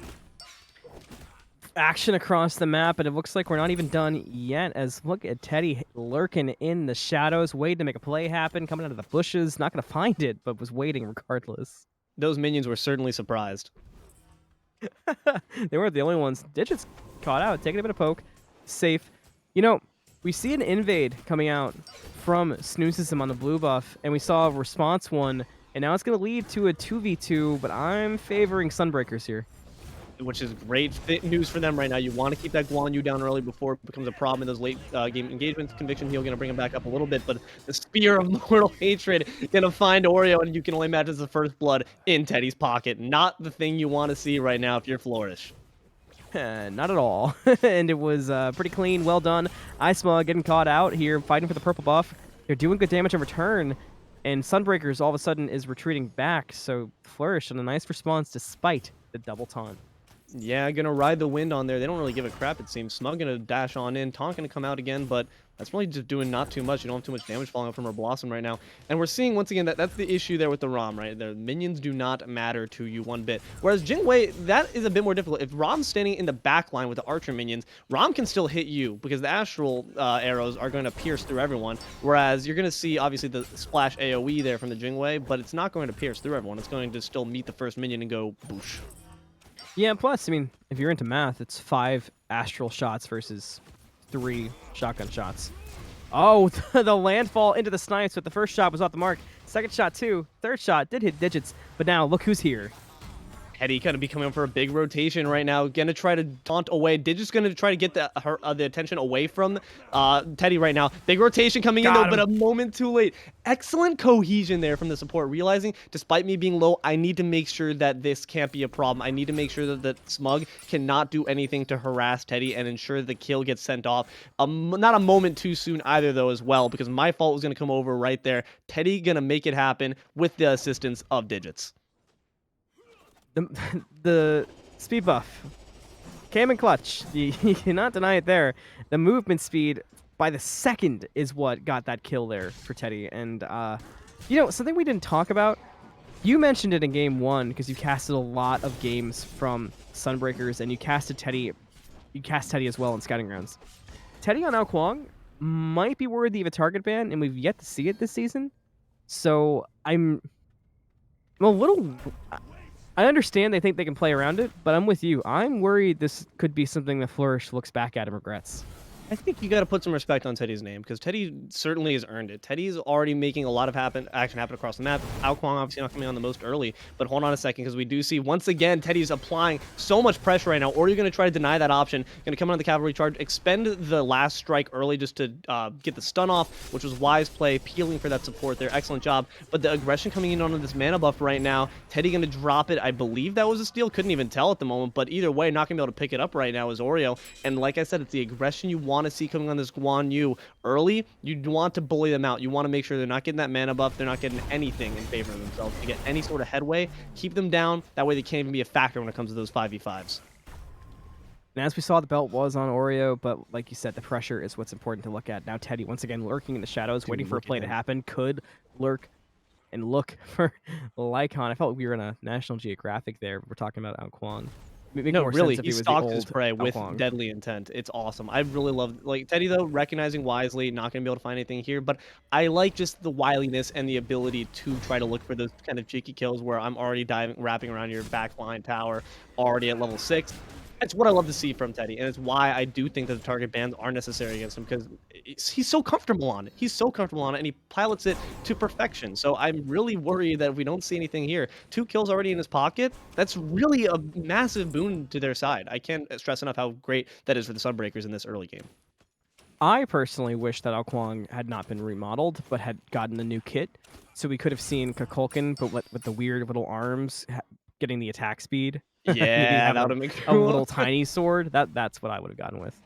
Action across the map, and it looks like we're not even done yet, as look at Teddy lurking in the shadows, waiting to make a play happen, coming out of the bushes, not going to find it, but was waiting regardless. Those minions were certainly surprised. They weren't the only ones. Digits caught out, taking a bit of poke, safe. We see an invade coming out from Snoozism on the blue buff, and we saw a response one, and now it's going to lead to a 2v2, but I'm favoring Sunbreakers here. Which is great news for them right now. You want to keep that Guan Yu down early before it becomes a problem in those late game engagements. Conviction heal going to bring him back up a little bit, but the Spear of Mortal Hatred going to find Oreoooo, and you can only imagine the first blood in Teddy's pocket. Not the thing you want to see right now if you're Flourish. Not at all. And it was pretty clean. Well done. iSmug getting caught out here, fighting for the purple buff. They're doing good damage in return. And Sunbreakers all of a sudden is retreating back. So Flourish on a nice response despite the double taunt. Yeah, gonna ride the wind on there. They don't really give a crap, it seems. Smug gonna dash on in. Taunt gonna come out again, but that's really just doing not too much. You don't have too much damage falling out from Reblossomed right now. And we're seeing, once again, that's the issue there with the Rom, right? The minions do not matter to you one bit. Whereas Jingwei, that is a bit more difficult. If Rom's standing in the back line with the archer minions, Rom can still hit you because the astral arrows are going to pierce through everyone. Whereas you're going to see, obviously, the splash AoE there from the Jingwei, but it's not going to pierce through everyone. It's going to still meet the first minion and go boosh. Yeah, plus, I mean, if you're into math, it's 5 astral shots versus 3 shotgun shots. Oh, the landfall into the snipes, but the first shot was off the mark. Second shot, too. Third shot did hit digits, but now look who's here. Teddy kind of be coming up for a big rotation right now. Going to try to taunt away. Digit's going to try to get the attention away from Teddy right now. Big rotation coming in, though, but a moment too late. Excellent cohesion there from the support. Realizing, despite me being low, I need to make sure that this can't be a problem. I need to make sure that Smug cannot do anything to harass Teddy and ensure the kill gets sent off. Not a moment too soon either, though, as well, because MyFault was going to come over right there. Teddy going to make it happen with the assistance of Digits. The speed buff came in clutch. You cannot deny it there. The movement speed by the second is what got that kill there for Teddy. And, something we didn't talk about, you mentioned it in game 1 because you casted a lot of games from Sunbreakers and you casted Teddy. You cast Teddy as well in Scouting Grounds. Teddy on Ao Kuang might be worthy of a target ban, and we've yet to see it this season. So I'm a little... I understand they think they can play around it, but I'm with you. I'm worried this could be something that Flourish looks back at and regrets. I think you got to put some respect on Teddy's name because Teddy certainly has earned it. Teddy's already making a lot of action happen across the map. Alquang obviously not coming on the most early, but hold on a second because we do see once again Teddy's applying so much pressure right now. Or you're going to try to deny that option. Going to come on the cavalry charge, expend the last strike early just to get the stun off, which was wise play, peeling for that support there. Excellent job. But the aggression coming in on this mana buff right now, Teddy going to drop it. I believe that was a steal. Couldn't even tell at the moment, but either way, not going to be able to pick it up right now is Oreoooo. And like I said, it's the aggression you want to see coming on this Guan Yu early. You want to bully them out. You want to make sure they're not getting that mana buff. They're not getting anything in favor of themselves to get any sort of headway. Keep them down. That way they can't even be a factor when it comes to those 5v5s. And as we saw, the belt was on Oreoooo, but like you said, the pressure is what's important to look at. Now Teddy, once again, lurking in the shadows, waiting for a play to happen. Could lurk and look for Lycon. I felt we were in a National Geographic there. We're talking about Alquang. No, really, he stalks his prey with deadly intent. It's awesome. I really love, like, Teddy, though, recognizing wisely, not going to be able to find anything here, but I like just the wiliness and the ability to try to look for those kind of cheeky kills where I'm already wrapping around your backline tower, already at level 6. It's what I love to see from Teddy, and it's why I do think that the target bans are necessary against him, because he's so comfortable on it. He's so comfortable on it, and he pilots it to perfection. So I'm really worried that if we don't see anything here, 2 kills already in his pocket, that's really a massive boon to their side. I can't stress enough how great that is for the Sunbreakers in this early game. I personally wish that Alquang had not been remodeled, but had gotten a new kit, so we could have seen Kukulkan, but with the weird little arms, getting the attack speed. Yeah, that would have been a cool. little tiny sword. That's what I would have gotten with.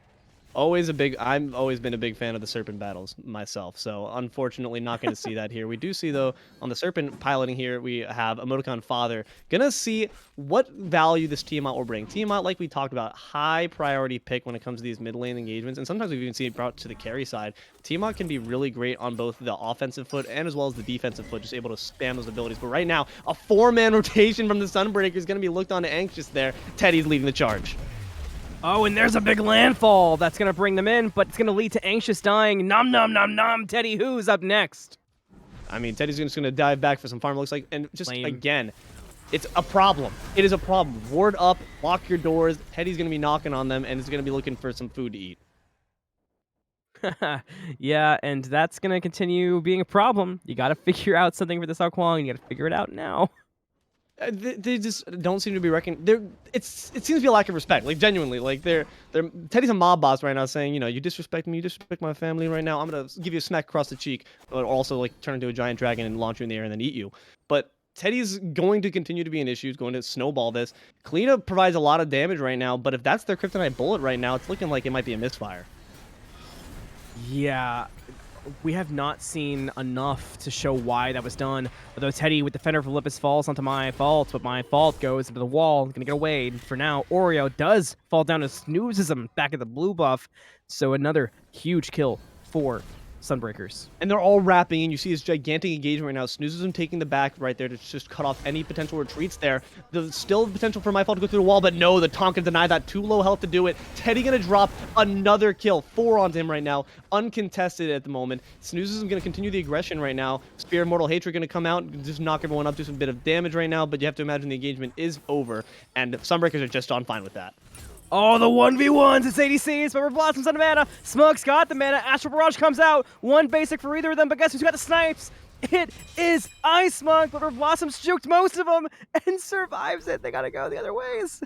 I've always been a big fan of the Serpent battles myself, so unfortunately not going to see that here. We do see, though, on the Serpent piloting here, we have EmoticonFather. Gonna see what value this Tiamat will bring. Tiamat, like we talked about, high priority pick when it comes to these mid lane engagements, and sometimes we've even seen it brought to the carry side. Tiamat can be really great on both the offensive foot and as well as the defensive foot, just able to spam those abilities. But right now, a 4-man rotation from the Sunbreakers is going to be looked on to Anxoush there. Teddy's leading the charge. Oh, and there's a big landfall that's going to bring them in, but it's going to lead to Anxoush dying. Nom, nom, nom, nom. Teddy who's up next? I mean, Teddy's just going to dive back for some farm, looks like. And just, again, it's a problem. It is a problem. Ward up, lock your doors. Teddy's going to be knocking on them, and is going to be looking for some food to eat. Yeah, and that's going to continue being a problem. You got to figure out something for this Alquang, and you got to figure it out now. They just don't seem to be reckoning. It seems to be a lack of respect. Like, genuinely, like Teddy's a mob boss right now, saying, you know, you disrespect me, you disrespect my family right now. I'm gonna give you a smack across the cheek, but also like turn into a giant dragon and launch you in the air and then eat you. But Teddy's going to continue to be an issue. He's going to snowball this. Kalina provides a lot of damage right now, but if that's their kryptonite bullet right now, it's looking like it might be a misfire. Yeah. We have not seen enough to show why that was done. Although Teddy with Defender of Olympus falls onto MyFault, but MyFault goes into the wall, gonna get away. And for now, Oreoooo does fall down to Snoozism back at the blue buff. So another huge kill for Sunbreakers. And they're all wrapping in. You see this gigantic engagement right now. Snoozism taking the back right there to just cut off any potential retreats there. There's still potential for MyFault to go through the wall, but no, the taunt can deny that. Too low health to do it. Teddy gonna drop another kill. 4 onto him right now. Uncontested at the moment. Snoozism gonna continue the aggression right now. Spear of Mortal Hatred gonna come out and just knock everyone up, do some bit of damage right now, but you have to imagine the engagement is over, and Sunbreakers are just on fine with that. Oh, the 1v1s, it's ADCs, but Reblossomed on the mana. Smug's got the mana. Astral Barrage comes out. 1 basic for either of them, but guess who's got the snipes? It is iSmug, but Reblossomed's juked most of them and survives it. They gotta go the other ways.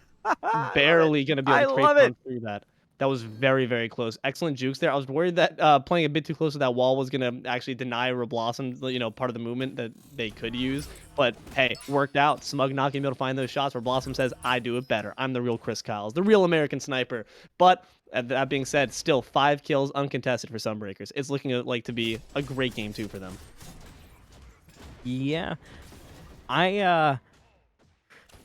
Barely gonna be able to trade through that. That was very, very close. Excellent jukes there. I was worried that playing a bit too close to that wall was going to actually deny Reblossomed, you know, part of the movement that they could use. But, hey, worked out. Smug not going to be able to find those shots. Reblossomed says, I do it better. I'm the real Chris Kyles, the real American sniper. But, that being said, still 5 kills uncontested for Sunbreakers. It's looking like to be a great game, too, for them. Yeah.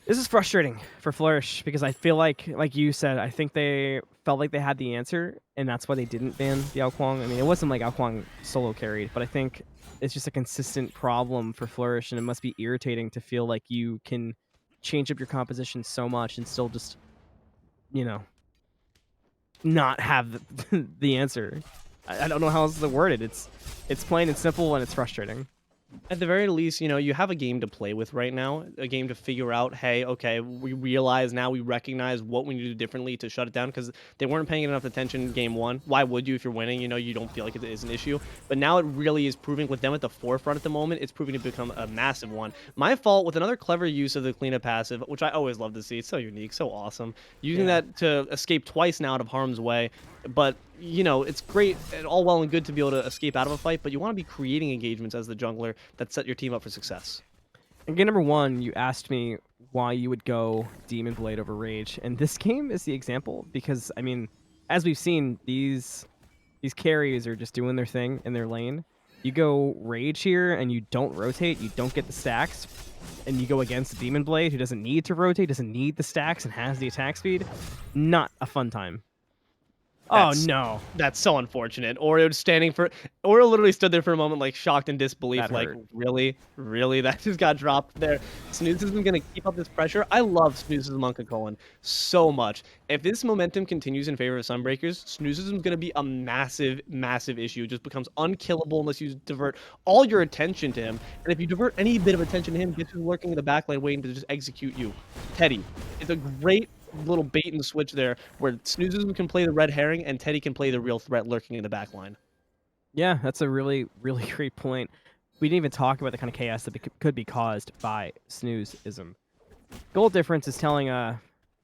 This is frustrating for Flourish because I feel like you said, I think they felt like they had the answer, and that's why they didn't ban the Alquang. I mean, it wasn't like Alquang solo carried, but I think it's just a consistent problem for Flourish, and it must be irritating to feel like you can change up your composition so much and still just, you know, not have the answer. I don't know how else to word it. It's plain and simple, and it's frustrating. At the very least, you know, you have a game to play with right now, a game to figure out, hey, okay, we realize now, we recognize what we need to do differently to shut it down because they weren't paying enough attention in game one. Why would you if you're winning? You know, you don't feel like it is an issue. But now it really is proving with them at the forefront at the moment, it's proving to become a massive one. MyFault with another clever use of the cleanup passive, which I always love to see. It's so unique, so awesome. Using that to escape twice now out of harm's way. But, you know, it's great and all well and good to be able to escape out of a fight, but you want to be creating engagements as the jungler that set your team up for success. In game number 1, you asked me why you would go Demon Blade over Rage, and this game is the example because, I mean, as we've seen, these carries are just doing their thing in their lane. You go Rage here and you don't rotate, you don't get the stacks, and you go against Demon Blade who doesn't need to rotate, doesn't need the stacks, and has the attack speed. Not a fun time. Oh no. That's so unfortunate. Oreoooo standing for Oreoooo literally stood there for a moment like shocked in disbelief, That like hurt. really that just got dropped there. Snoozism gonna keep up this pressure. I love Snoozism on Cullen so much. If this momentum continues in favor of Sunbreakers, Snoozism is gonna be a massive issue. It just becomes unkillable unless you divert all your attention to him. And if you divert any bit of attention to him, guess who's lurking in the back lane waiting to just execute you? Teddy. It's a great little bait and switch there where Snoozism can play the red herring and Teddy can play the real threat lurking in the back line. Yeah, that's a really great point. We didn't even talk about the kind of chaos that could be caused by Snoozism. Gold difference is telling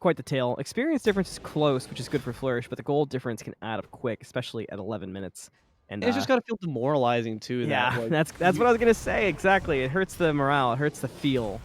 quite the tale. Experience difference is close, which is good for Flourish, but the gold difference can add up quick, especially at 11 minutes. And It's just gotta feel demoralizing too. yeah, That, like, that's what I was gonna say. Exactly, it hurts the morale, it hurts the feel.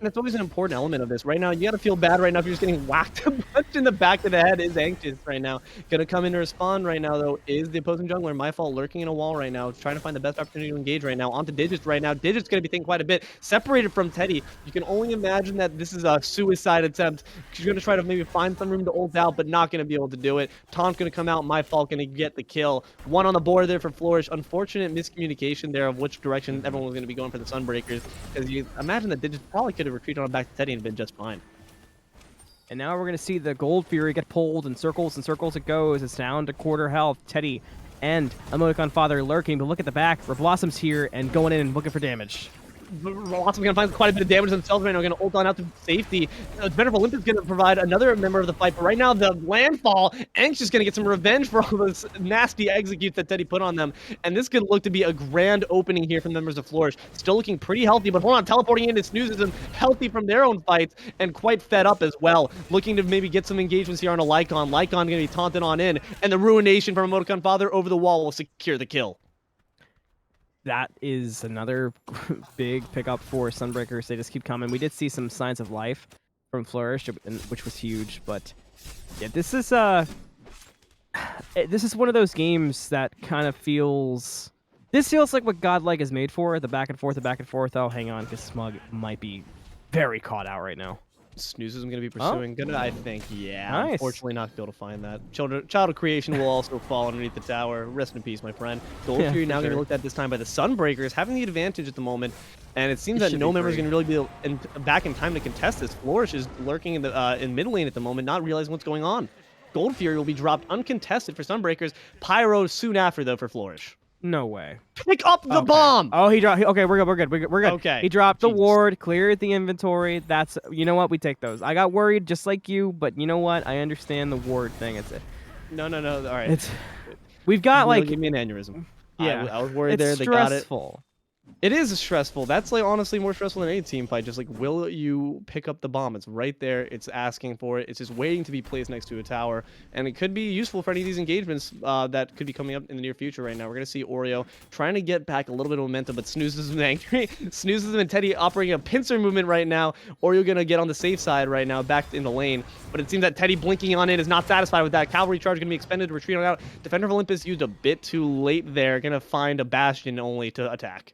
and it's always an important element of this. Right now, you gotta feel bad right now if you're just getting whacked a bunch in the back of the head. Is Anxoush right now. Gonna come in to respond right now, though, is the opposing jungler. MyFault lurking in a wall right now, trying to find the best opportunity to engage right now. Onto Digits right now. Digits gonna be thinking quite a bit. Separated from Teddy. You can only imagine that this is a suicide attempt. She's gonna try to maybe find some room to ult out, but not gonna be able to do it. Taunt's gonna come out. MyFault gonna get the kill. One on the board there for Flourish. Unfortunate miscommunication there of which direction everyone was gonna be going for the Sunbreakers. Because you imagine that Digits probably could have retreated on back to Teddy and been just fine. And now we're going to see the Gold Fury get pulled in circles and circles it goes. It's down to quarter health. Teddy and EmoticonFather lurking, but look at the back. Reblossomed here and going in and looking for damage. Rossum's gonna find quite a bit of damage themselves right now. Gonna ult on out to safety. Venerable Olympus gonna provide another member of the fight, but right now the landfall. Anxoush gonna get some revenge for all those nasty executes that Teddy put on them, and this could look to be a grand opening here from members of Flourish. Still looking pretty healthy, but hold on, teleporting into Snoozism, healthy from their own fights and quite fed up as well. Looking to maybe get some engagements here on a Lycon. Lycon gonna be taunted on in, and the ruination from EmoticonFather over the wall will secure the kill. That is another big pickup for Sunbreakers. They just keep coming. We did see some signs of life from Flourish, which was huge. But yeah, this is one of those games that kind of feels. This feels like what Godlike is made for. The back and forth, the back and forth. Oh, hang on, because Smug might be very caught out right now. Snoozism going to be pursuing. Gonna, I think, yeah. Nice. Unfortunately, not be able to find that. Child of Creation will also fall underneath the tower. Rest in peace, my friend. Gold Yeah, Fury now for going to be sure. looked at this time by the Sunbreakers, having the advantage at the moment. And it seems It that should no be member is free. going to really be back in time to contest this. Flourish is lurking in the in mid lane at the moment, not realizing what's going on. Gold Fury will be dropped uncontested for Sunbreakers. Pyro soon after, though, for Flourish. No way. Pick up the Okay. bomb! Oh, he dropped. Okay, we're good. We're good. Okay. He dropped the Jesus. ward, cleared the inventory. That's, you know what? We take those. I got worried just like you, but you know what? I understand the ward thing. No. All right. It's. We've got Really like. give me an aneurysm. Yeah. I was worried It's there. They got it. stressful. It is stressful. That's like honestly more stressful than any team fight. Just like, will you pick up the bomb? It's right there. It's asking for it. It's just waiting to be placed next to a tower, and it could be useful for any of these engagements that could be coming up in the near future. Right now, we're gonna see Oreoooo trying to get back a little bit of momentum, but Snoozism angry. Snoozism and Teddy operating a pincer movement right now. Oreoooo gonna get on the safe side right now, back in the lane. But it seems that Teddy blinking on in is not satisfied with that. Cavalry charge gonna be expended to retreat on out. Defender of Olympus used a bit too late there. Gonna find a bastion only to attack.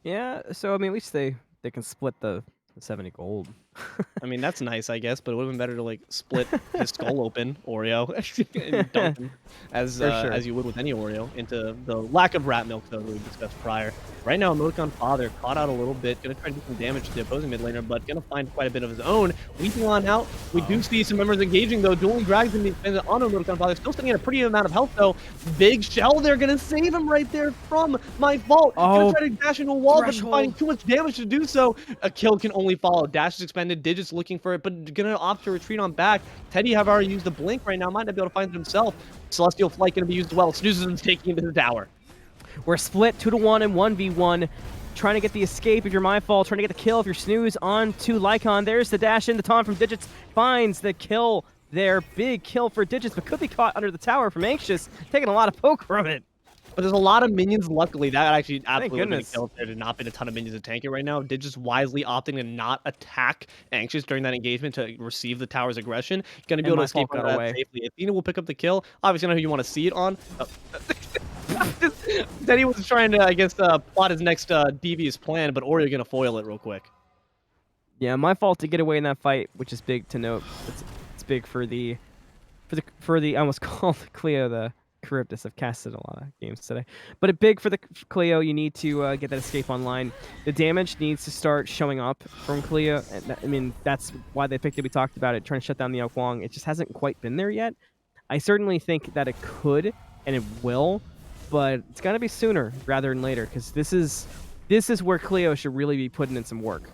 Yeah. So I mean, at least they can split the 70 gold. I mean, that's nice, I guess, but it would have been better to like split his skull open, Oreoooo, and dunk him as For sure. as you would with any Oreoooo into the lack of rat milk though that we discussed prior. Right now, EmoticonFather caught out a little bit, gonna try to do some damage to the opposing mid laner, but gonna find quite a bit of his own. Weeping on out. We do see some members engaging, though. Dueling Drags and on EmoticonFather, still sitting at a pretty amount of health, though. Big shell there, gonna save him right there from MyFault. Gonna try to dash into a wall, but finding too much damage to do so. A kill can only follow. Dash is expended, Digits looking for it, but gonna opt to retreat on back. Teddy have already used the blink right now, might not be able to find it himself. Celestial Flight gonna be used as well. Snoozism's taking him to the tower. We're split 2-1 and 1v1. Trying to get the escape if you're MyFault. Trying to get the kill if you're Snooze on to Lycon. There's the dash in. The taunt from Digits finds the kill there. Big kill for Digits, but could be caught under the tower from Anxoush. Taking a lot of poke from it. But there's a lot of minions, luckily. That actually absolutely been a kill if there had not been a ton of minions to tank it right now. Digits wisely opting to not attack Anxoush during that engagement to receive the tower's aggression. Gonna be able to escape out of that safely. Athena will pick up the kill. Obviously not who you want to see it on. Teddy was trying to, I guess, plot his next devious plan, but Oreoooo gonna foil it real quick. Yeah, MyFault to get away in that fight, which is big to note. It's big for the I almost called Cleo the Charybdis. I've casted a lot of games today, but it big for the Cleo. You need to get that escape online. The damage needs to start showing up from Cleo. And I mean, that's why they picked it. We talked about it, trying to shut down the Oreoooo. It just hasn't quite been there yet. I certainly think that it could and it will, but it's got to be sooner rather than later, because this is where Cleo should really be putting in some work.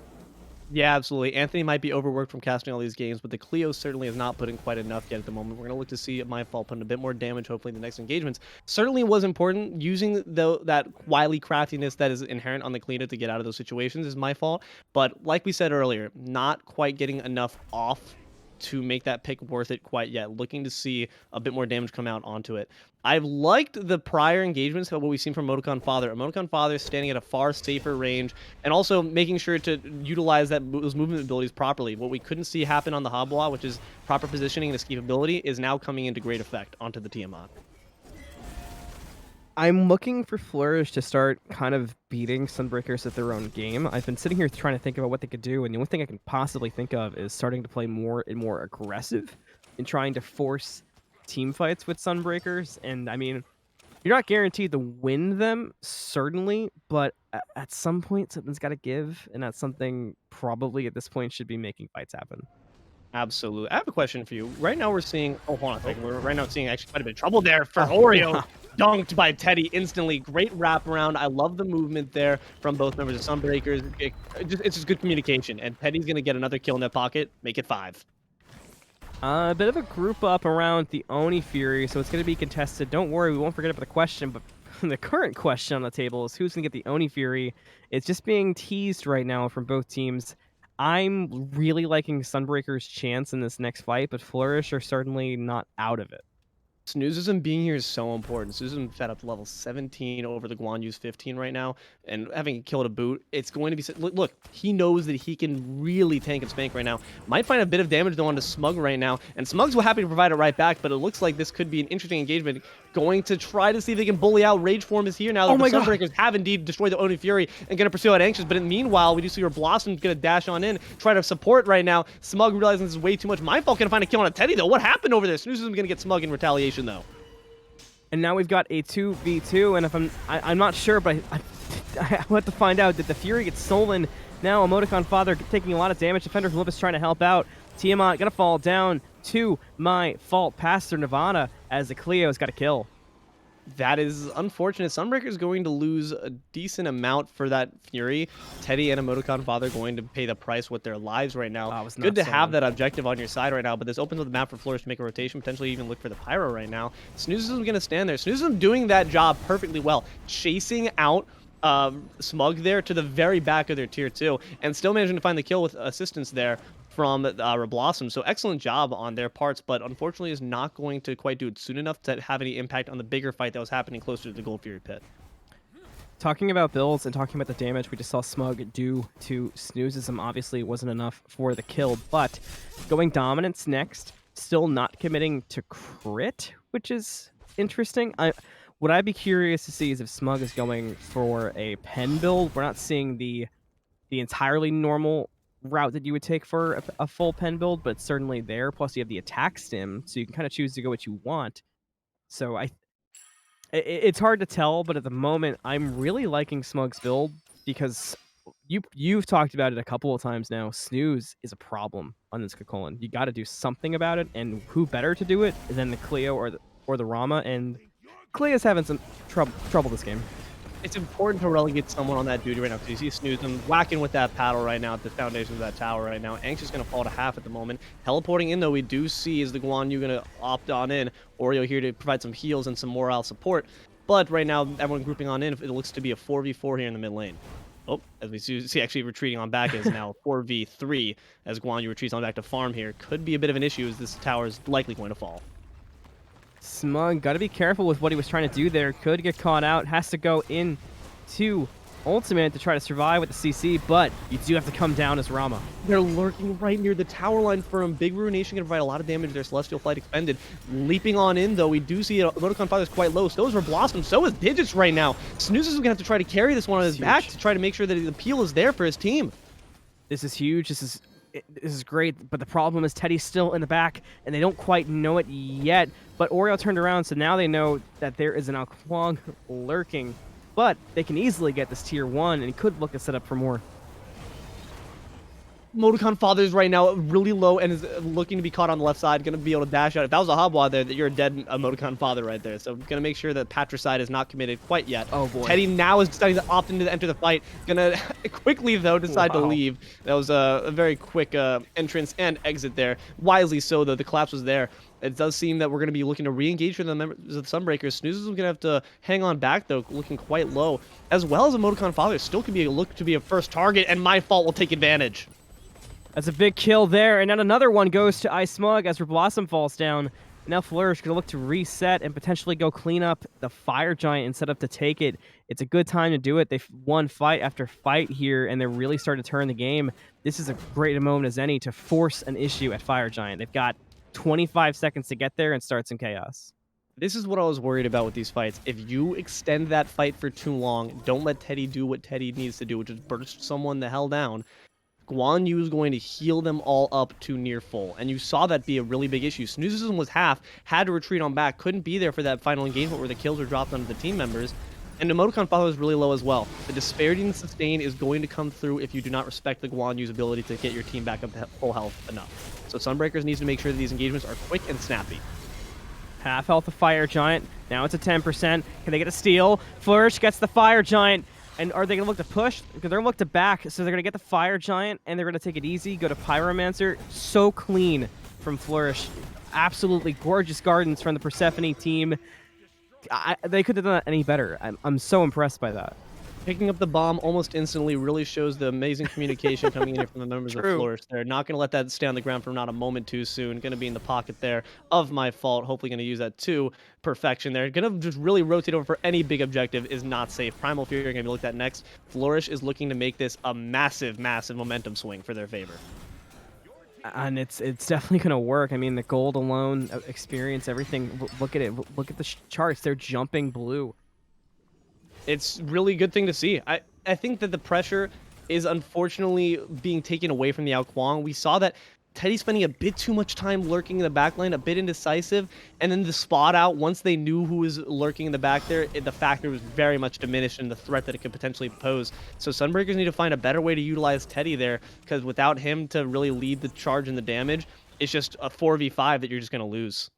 Yeah, absolutely. Anthony might be overworked from casting all these games, but the Cleo certainly is not putting quite enough yet at the moment. We're going to look to see MyFault putting a bit more damage, hopefully, in the next engagements. Certainly was important. Using that wily craftiness that is inherent on the Cleo to get out of those situations is MyFault. But like we said earlier, not quite getting enough off to make that pick worth it quite yet. Looking to see a bit more damage come out onto it. I've liked the prior engagements of what we've seen from EmoticonFather. EmoticonFather standing at a far safer range and also making sure to utilize those movement abilities properly. What we couldn't see happen on the Habwa, which is proper positioning and escapability, is now coming into great effect onto the Tiamat. I'm looking for Flourish to start kind of beating Sunbreakers at their own game. I've been sitting here trying to think about what they could do, and the only thing I can possibly think of is starting to play more and more aggressive and trying to force team fights with Sunbreakers. And I mean, you're not guaranteed to win them, certainly, but at some point something's got to give, and that's something probably at this point should be making fights happen. Absolutely. I have a question for you. Right now we're seeing... Oh, hold on a second. We're right now seeing actually quite a bit of trouble there for Oreoooo. Dunked by Teddy instantly. Great wraparound. I love the movement there from both members of Sunbreakers. It's just good communication. And Teddy's going to get another kill in that pocket. Make it 5. A bit of a group up around the Oni Fury, so it's going to be contested. Don't worry, we won't forget about the question, but the current question on the table is who's going to get the Oni Fury. It's just being teased right now from both teams. I'm really liking Sunbreaker's chance in this next fight, but Flourish are certainly not out of it. Snoozism being here is so important. Snoozism fed up to level 17 over the Guan Yu's 15 right now, and having a kill to boot, it's going to be... Look, he knows that he can really tank and spank right now. Might find a bit of damage, though, onto Smug right now, and Smug's happy to provide it right back, but it looks like this could be an interesting engagement. Going to try to see if they can bully out. Rage Form is here now that the Sunbreakers have indeed destroyed the Oni Fury and going to pursue out Anxoush, but meanwhile, we do see Reblossomed going to dash on in, try to support right now. Smug realizing this is way too much. MyFault going to find a kill on a Teddy, though. What happened over there? Snoozism going to get Smug in retaliation, though. And now we've got a 2v2, and if I'm not sure, but I want to find out that the Fury gets stolen. Now EmoticonFather taking a lot of damage. Defender from Olympus trying to help out. Tiamat gonna fall down to MyFault past their Nirvana as the Cleo's got a kill. That is unfortunate. Sunbreaker is going to lose a decent amount for that Fury. Teddy and EmoticonFather going to pay the price with their lives right now. Good to have that objective on your side right now, but this opens up the map for Flourish to make a rotation, potentially even look for the Pyro right now. Snoozism going to stand there. Snoozism doing that job perfectly well, chasing out Smug there to the very back of their tier 2, and still managing to find the kill with assistance there from Reblossomed. So excellent job on their parts, but unfortunately is not going to quite do it soon enough to have any impact on the bigger fight that was happening closer to the Gold Fury pit. Talking about builds and talking about the damage we just saw Smug do to Snoozism obviously wasn't enough for the kill, but going Dominance next, still not committing to crit, which is interesting. What I'd be curious to see is if Smug is going for a pen build. We're not seeing the entirely normal route that you would take for a full pen build, but it's certainly there. Plus, you have the attack stim, so you can kind of choose to go what you want. So It's hard to tell, but at the moment, I'm really liking Smug's build because you've talked about it a couple of times now. Snooze is a problem on this Kakolin. You got to do something about it, and who better to do it than the Cleo or the Rama? And Cleo's having some trouble this game. It's important to relegate someone on that duty right now because you see Snoozism whacking with that paddle right now at the foundation of that tower right now. Anxoush is going to fall to half at the moment. Teleporting in, though, we do see is the Guan Yu going to opt on in. Oreoooo here to provide some heals and some morale support. But right now, everyone grouping on in, it looks to be a 4v4 here in the mid lane. Oh, as we see actually retreating on back is now 4v3 as Guan Yu retreats on back to farm here. Could be a bit of an issue as this tower is likely going to fall. Smug, got to be careful with what he was trying to do there. Could get caught out. Has to go in to Ultimate to try to survive with the CC, but you do have to come down as Rama. They're lurking right near the tower line for him. Big Ruination going to provide a lot of damage there. Celestial Flight expended. Leaping on in, though, we do see EmoticonFather is quite low. So is Reblossomed. So is Digits right now. Snoozism is going to have to try to carry this one on his back to try to make sure that the peel is there for his team. This is huge. This is great, but the problem is Teddy's still in the back, and they don't quite know it yet. But Oreoooo turned around, so now they know that there is an Alquang lurking. But they can easily get this tier 1, and he could look to set up for more. EmoticonFather is right now really low and is looking to be caught on the left side. Going to be able to dash out. If that was a Hobwa there, that you're a dead EmoticonFather right there. So going to make sure that Patricide is not committed quite yet. Oh boy. Teddy now is starting to opt into enter the fight. Going to quickly, though, decide to leave. That was a very quick entrance and exit there. Wisely so, though. The collapse was there. It does seem that we're going to be looking to re-engage for the members of the Sunbreakers. Snoozism is going to have to hang on back, though, looking quite low. As well as EmoticonFather still could be look to be a first target, and MyFault will take advantage. That's a big kill there, and then another one goes to iSmug as Reblossomed falls down. Now Flourish going to look to reset and potentially go clean up the Fire Giant and set up to take it. It's a good time to do it. They've won fight after fight here, and they're really starting to turn the game. This is a great moment as any to force an issue at Fire Giant. They've got 25 seconds to get there and start some chaos. This is what I was worried about with these fights. If you extend that fight for too long, don't let Teddy do what Teddy needs to do, which is burst someone the hell down. Guan Yu is going to heal them all up to near full, and you saw that be a really big issue. Snoozism was half, had to retreat on back, couldn't be there for that final engagement where the kills were dropped onto the team members, and EmoticonFather was really low as well. The disparity in sustain is going to come through if you do not respect the Guan Yu's ability to get your team back up to full health enough. So Sunbreakers needs to make sure that these engagements are quick and snappy. Half health of Fire Giant. Now it's a 10%. Can they get a steal? Flourish gets the Fire Giant. And are they going to look to push? Because they're going to look to back. So they're going to get the Fire Giant, and they're going to take it easy. Go to Pyromancer. So clean from Flourish. Absolutely gorgeous gardens from the Persephone team. They could have done that any better. I'm so impressed by that. Picking up the bomb almost instantly really shows the amazing communication coming in here from the members of Flourish. They're not going to let that stay on the ground for not a moment too soon. Going to be in the pocket there of MyFault. Hopefully going to use that to perfection there. Going to just really rotate over for any big objective is not safe. Primal Fury going to be looked at next. Flourish is looking to make this a massive, massive momentum swing for their favor. And it's definitely going to work. I mean, the gold alone, experience, everything. Look at it. Look at the charts. They're jumping blue. It's really good thing to see. I think that the pressure is unfortunately being taken away from the Alquang. We saw that Teddy spending a bit too much time lurking in the backline, a bit indecisive, and then the spot out, once they knew who was lurking in the back there, the factor was very much diminished in the threat that it could potentially pose. So Sunbreakers need to find a better way to utilize Teddy there, because without him to really lead the charge and the damage, it's just a 4v5 that you're just going to lose.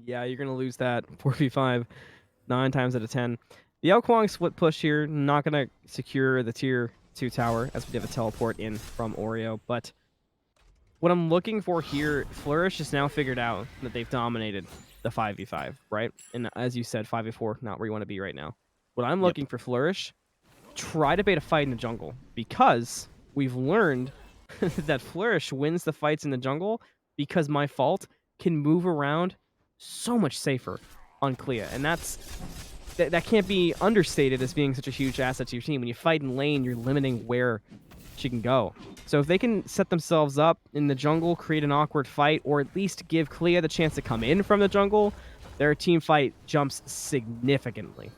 Yeah, you're going to lose that 4v5 9 times out of 10. The Alquang split push here, not going to secure the tier 2 tower as we have a teleport in from Oreoooo, but what I'm looking for here, Flourish has now figured out that they've dominated the 5v5, right? And as you said, 5v4, not where you want to be right now. What I'm looking for Flourish, try to bait a fight in the jungle, because we've learned that Flourish wins the fights in the jungle because MyFault can move around so much safer on Clea, and that can't be understated as being such a huge asset to your team. When you fight in lane, you're limiting where she can go. So if they can set themselves up in the jungle, create an awkward fight, or at least give Clea the chance to come in from the jungle, their team fight jumps significantly.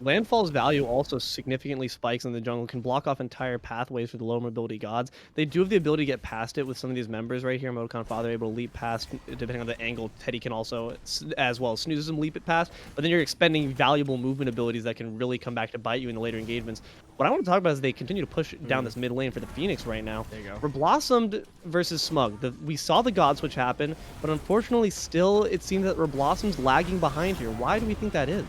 Landfall's value also significantly spikes in the jungle, can block off entire pathways for the low mobility gods. They do have the ability to get past it with some of these members right here. EmoticonFather able to leap past, depending on the angle. Teddy can also, as well, Snoozism leap it past, but then you're expending valuable movement abilities that can really come back to bite you in the later engagements. What I want to talk about is they continue to push down this mid lane for the Phoenix right now. There you go. Reblossomed versus Smug. We saw the god switch happen, but unfortunately still it seems that Reblossomed's lagging behind here. Why do we think that is?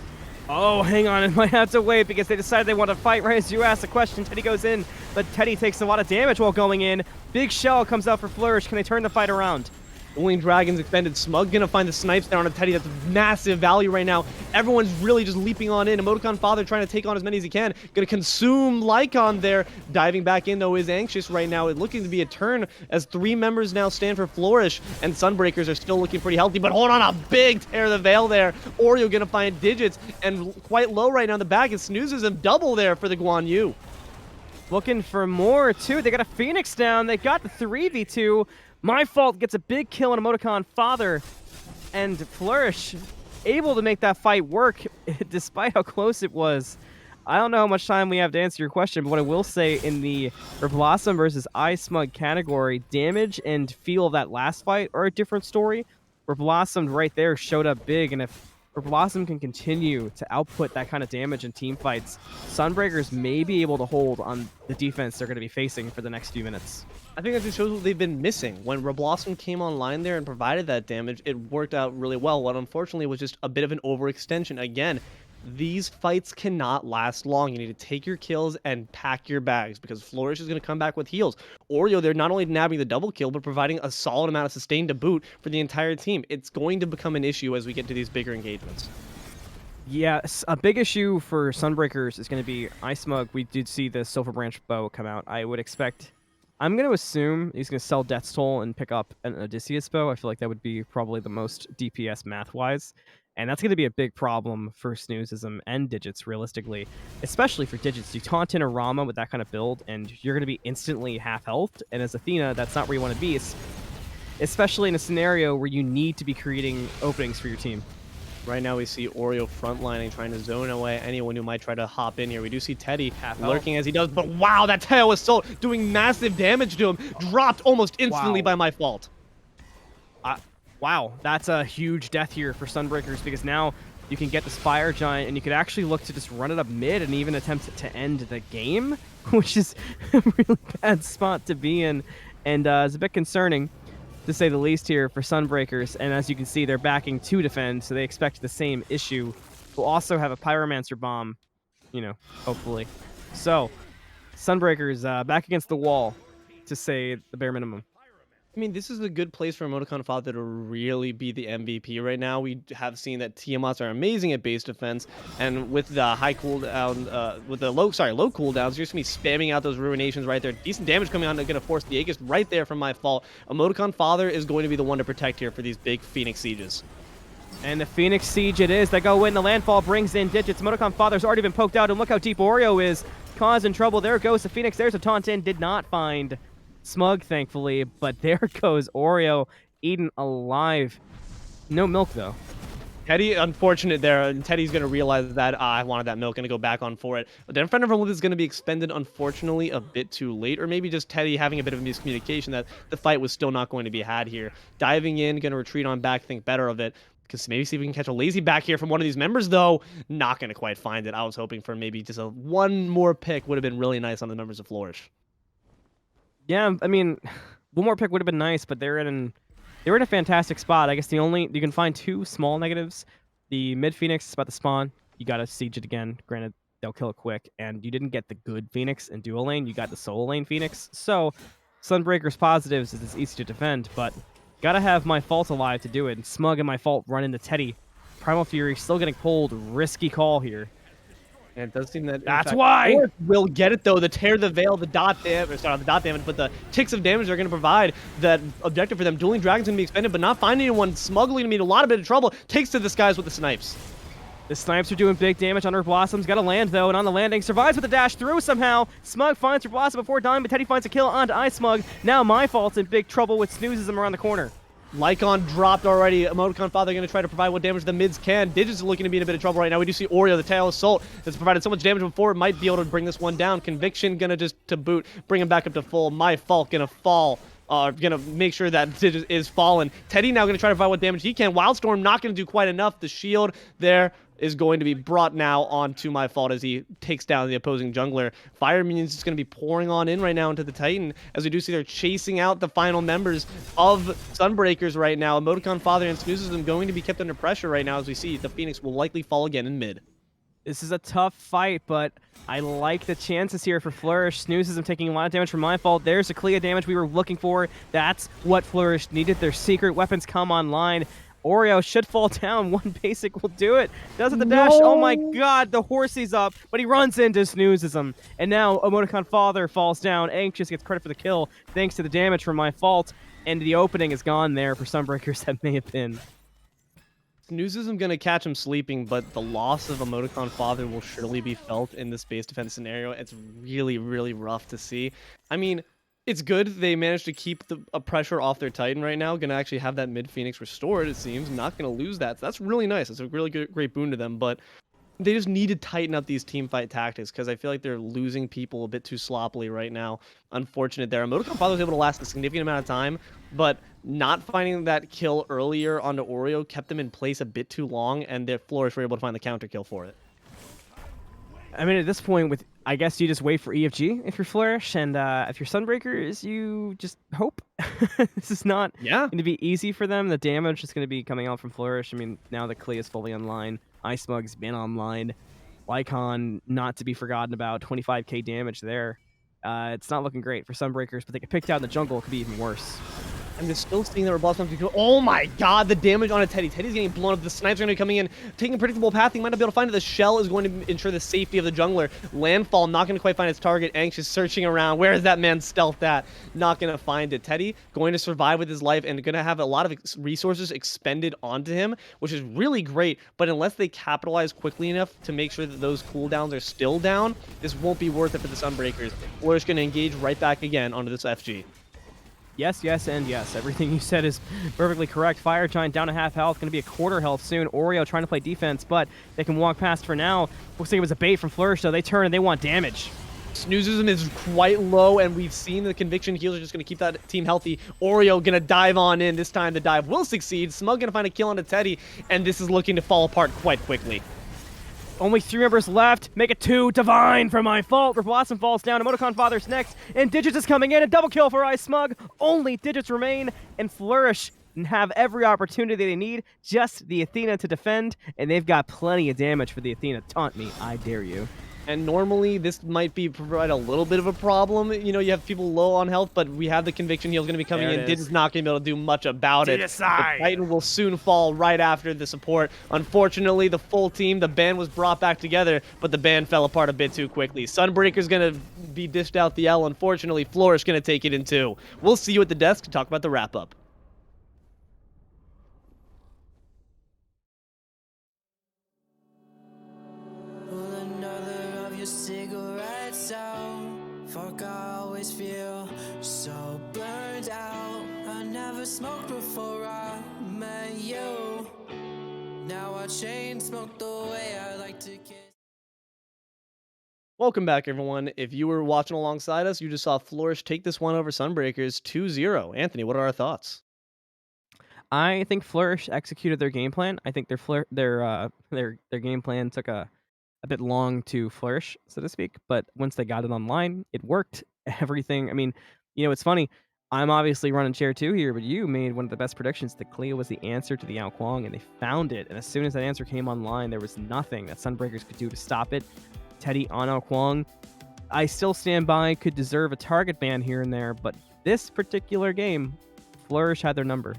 Oh, hang on, it might have to wait because they decided they want to fight right as you asked the question. Teddy goes in, but Teddy takes a lot of damage while going in. Big Shell comes out for Flourish. Can they turn the fight around? Dueling Dragons expended. Smug gonna find the snipes down on Teddy. That's massive value right now. Everyone's really just leaping on in. EmoticonFather trying to take on as many as he can. Gonna consume Lycon there. Diving back in though is Anxoush right now. It's looking to be a turn as 3 members now stand for Flourish, and Sunbreakers are still looking pretty healthy. But hold on, a big tear of the veil there. Oreoooo gonna find digits, and quite low right now in the back is Snoozism. Double there for the Guan Yu. Looking for more too. They got a Phoenix down. They got the 3v2. MyFault gets a big kill on EmoticonFather, and Flourish able to make that fight work despite how close it was. I don't know how much time we have to answer your question, but what I will say in the Reblossomed versus iSmug category, damage and feel of that last fight are a different story. Reblossomed right there showed up big, and if Reblossomed can continue to output that kind of damage in team fights, Sunbreakers may be able to hold on the defense they're going to be facing for the next few minutes. I think that just shows what they've been missing. When Reblossomed came online there and provided that damage, it worked out really well. What unfortunately was just a bit of an overextension. Again, these fights cannot last long. You need to take your kills and pack your bags because Flourish is going to come back with heals. Oreoooo, they're not only nabbing the double kill, but providing a solid amount of sustain to boot for the entire team. It's going to become an issue as we get to these bigger engagements. Yes, a big issue for Sunbreakers is going to be iSmug. We did see the Silver Branch bow come out. I would expect... I'm going to assume he's going to sell Death's Toll and pick up an Odysseus bow. I feel like that would be probably the most DPS math-wise. And that's going to be a big problem for Snoozism and Digits, realistically. Especially for Digits. You taunt in a Rama with that kind of build, and you're going to be instantly half-healthed. And as Athena, that's not where you want to be, especially in a scenario where you need to be creating openings for your team. Right now we see Oreoooo frontlining, trying to zone away anyone who might try to hop in here. We do see Teddy lurking as he does, but wow, that tail was still doing massive damage to him. Dropped almost instantly by MyFault. Wow, that's a huge death here for Sunbreakers because now you can get the Spire Giant and you could actually look to just run it up mid and even attempt to end the game, which is a really bad spot to be in and is a bit concerning, to say the least, here for Sunbreakers. And as you can see, they're backing to defend, so they expect the same issue. We'll also have a Pyromancer bomb, you know, hopefully. So, Sunbreakers back against the wall, to say the bare minimum. I mean, this is a good place for EmoticonFather to really be the MVP right now. We have seen that Tiamats are amazing at base defense, and with the high cooldown, with the low cooldowns, you're just gonna be spamming out those ruinations right there. Decent damage coming on, gonna force the Aegis right there from MyFault. EmoticonFather is going to be the one to protect here for these big Phoenix sieges. And the Phoenix Siege it is. They go in. The landfall brings in Digits. EmoticonFather's already been poked out, and look how deep Oreoooo is. Causing trouble. There goes the Phoenix. There's a taunt in. Did not find Smug, thankfully, but there goes Oreoooo, eaten alive. No milk, though. Teddy, unfortunate there, and Teddy's going to realize that I wanted that milk, going to go back on for it. But then Friend of Olympus is going to be expended, unfortunately, a bit too late, or maybe just Teddy having a bit of miscommunication that the fight was still not going to be had here. Diving in, going to retreat on back, think better of it. Because maybe see if we can catch a lazy back here from one of these members, though. Not going to quite find it. I was hoping for maybe just one more pick would have been really nice on the members of Flourish. Yeah, I mean, one more pick would have been nice, but they're in a fantastic spot. I guess you can find 2 small negatives. The mid Phoenix is about to spawn. You gotta siege it again. Granted, they'll kill it quick, and you didn't get the good Phoenix in dual lane. You got the solo lane Phoenix. So, Sunbreakers positives is it's easy to defend, but gotta have MyFault alive to do it. And Smug and MyFault run into Teddy. Primal Fury still getting pulled. Risky call here. And it does seem that that's why we'll get it though. The tear the veil, the dot damage, sorry, the dot damage, but the ticks of damage are going to provide that objective for them. Dueling Dragon's going to be expended, but not finding anyone. Smuggling to meet a lot of bit of trouble. Takes to the skies with the snipes. The snipes are doing big damage on Reblossomed. Got to land though, and on the landing survives with the dash through somehow. Smug finds Reblossom before dying, but Teddy finds a kill onto iSmug. Now MyFault's in big trouble with Snoozism around the corner. Lycon dropped already. EmoticonFather going to try to provide what damage the mids can. Digits are looking to be in a bit of trouble right now. We do see Oreoooo, the Tail Assault, has provided so much damage before. It might be able to bring this one down. Conviction going to just to boot, bring him back up to full. MyFault going to fall. Gonna make sure that Digits is fallen. Teddy now gonna try to provide what damage he can. Wildstorm not gonna do quite enough. The shield there is going to be brought now onto MyFault as he takes down the opposing jungler. Fire minions is going to be pouring on in right now into the Titan, as we do see they're chasing out the final members of Sunbreakers right now. EmoticonFather and Snoozism going to be kept under pressure right now, as we see the Phoenix will likely fall again in mid. This is a tough fight, but I like the chances here for Flourish. Snoozism taking a lot of damage from MyFault. There's the clear damage we were looking for. That's what Flourish needed. Their secret weapons come online. Oreoooo should fall down. One basic will do it. Does it the dash. Oh my god, the horsey's up, but he runs into Snoozism. And now EmoticonFather falls down. Anxoush gets credit for the kill thanks to the damage from MyFault. And the opening is gone there for Sunbreakers that may have been. Snoozism gonna catch him sleeping, but the loss of EmoticonFather will surely be felt in the space defense scenario. It's really, really rough to see. I mean, it's good they managed to keep the pressure off their Titan right now. Gonna actually have that mid Phoenix restored, it seems. Not gonna lose that. So that's really nice. It's a really great boon to them, but they just need to tighten up these team fight tactics, because I feel like they're losing people a bit too sloppily right now. Unfortunate there. EmoticonFather was able to last a significant amount of time, but not finding that kill earlier onto Oreoooo kept them in place a bit too long, and their Flourish were able to find the counter kill for it. I mean, at this point, I guess you just wait for EFG if you're Flourish, and if you're Sunbreakers, you just hope. This is not going to be easy for them. The damage is going to be coming out from Flourish. I mean, now that Klee is fully online, iSmug's been online, Lycon not to be forgotten about, 25k damage there. It's not looking great for Sunbreakers, but they get picked out in the jungle. It could be even worse. And they're still seeing the Reblossomed. Oh my god, the damage on a Teddy. Teddy's getting blown up. The snipes are going to be coming in, taking a predictable path. He might not be able to find it. The shell is going to ensure the safety of the jungler. Landfall not going to quite find its target. Anxoush searching around. Where is that man stealth at? Not going to find it. Teddy going to survive with his life and going to have a lot of resources expended onto him, which is really great. But unless they capitalize quickly enough to make sure that those cooldowns are still down, this won't be worth it for the Sunbreakers. We're just going to engage right back again onto this FG. Yes, yes, and yes. Everything you said is perfectly correct. Fire Giant down to half health, going to be a quarter health soon. Oreoooo trying to play defense, but they can walk past for now. Looks like it was a bait from Flourish, though. They turn and they want damage. Snoozism is quite low, and we've seen the Conviction heals are just going to keep that team healthy. Oreoooo going to dive on in. This time the dive will succeed. Smug going to find a kill on a Teddy, and this is looking to fall apart quite quickly. Only 3 members left. Make it 2. Divine for MyFault. Reblossomed falls down. EmoticonFather's next. And Digits is coming in. A double kill for iSmug. Only Digits remain. And Flourish have every opportunity they need. Just the Athena to defend. And they've got plenty of damage for the Athena. Taunt me. I dare you. And normally this might provide a little bit of a problem. You know, you have people low on health, but we have the Conviction heals going to be coming in. Digit's not going to be able to do much about it. The Titan will soon fall right after the support. Unfortunately, the full team, the band was brought back together, but the band fell apart a bit too quickly. Sunbreaker's going to be dished out the L. Unfortunately, Flourish going to take it in 2. We'll see you at the desk to talk about the wrap-up. Cigarettes out. Fuck, I always feel so burned out. I never smoked before I met you. Now I chain smoke the way I like to kiss. Welcome back, everyone. If you were watching alongside us, you just saw Flourish take this one over Sunbreakers 2-0. Anthony, what are our thoughts? I think Flourish executed their game plan. I think their game plan took a bit long to flourish, so to speak, but once they got it online, it worked. Everything, I mean, you know, it's funny, I'm obviously running chair 2 here, but you made one of the best predictions that Cleo was the answer to the Ao Kuang, and they found it, and as soon as that answer came online, there was nothing that Sunbreakers could do to stop it. Teddy on Ao Kuang, I still stand by, could deserve a target ban here and there, but this particular game, Flourish had their number.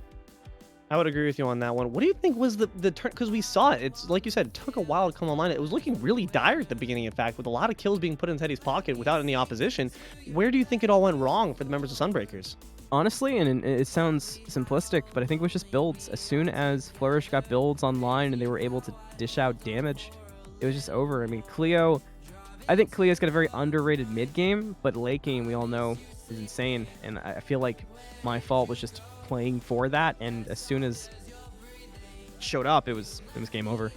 I would agree with you on that one. What do you think was the turn? Because we saw it. It's like you said, it took a while to come online. It was looking really dire at the beginning, in fact, with a lot of kills being put in Teddy's pocket without any opposition. Where do you think it all went wrong for the members of Sunbreakers? Honestly, and it sounds simplistic, but I think it was just builds. As soon as Flourish got builds online and they were able to dish out damage, it was just over. I mean, I think Cleo's got a very underrated mid game, but late game, we all know is insane, and I feel like MyFault was just playing for that, and as soon as it showed up, it was game over.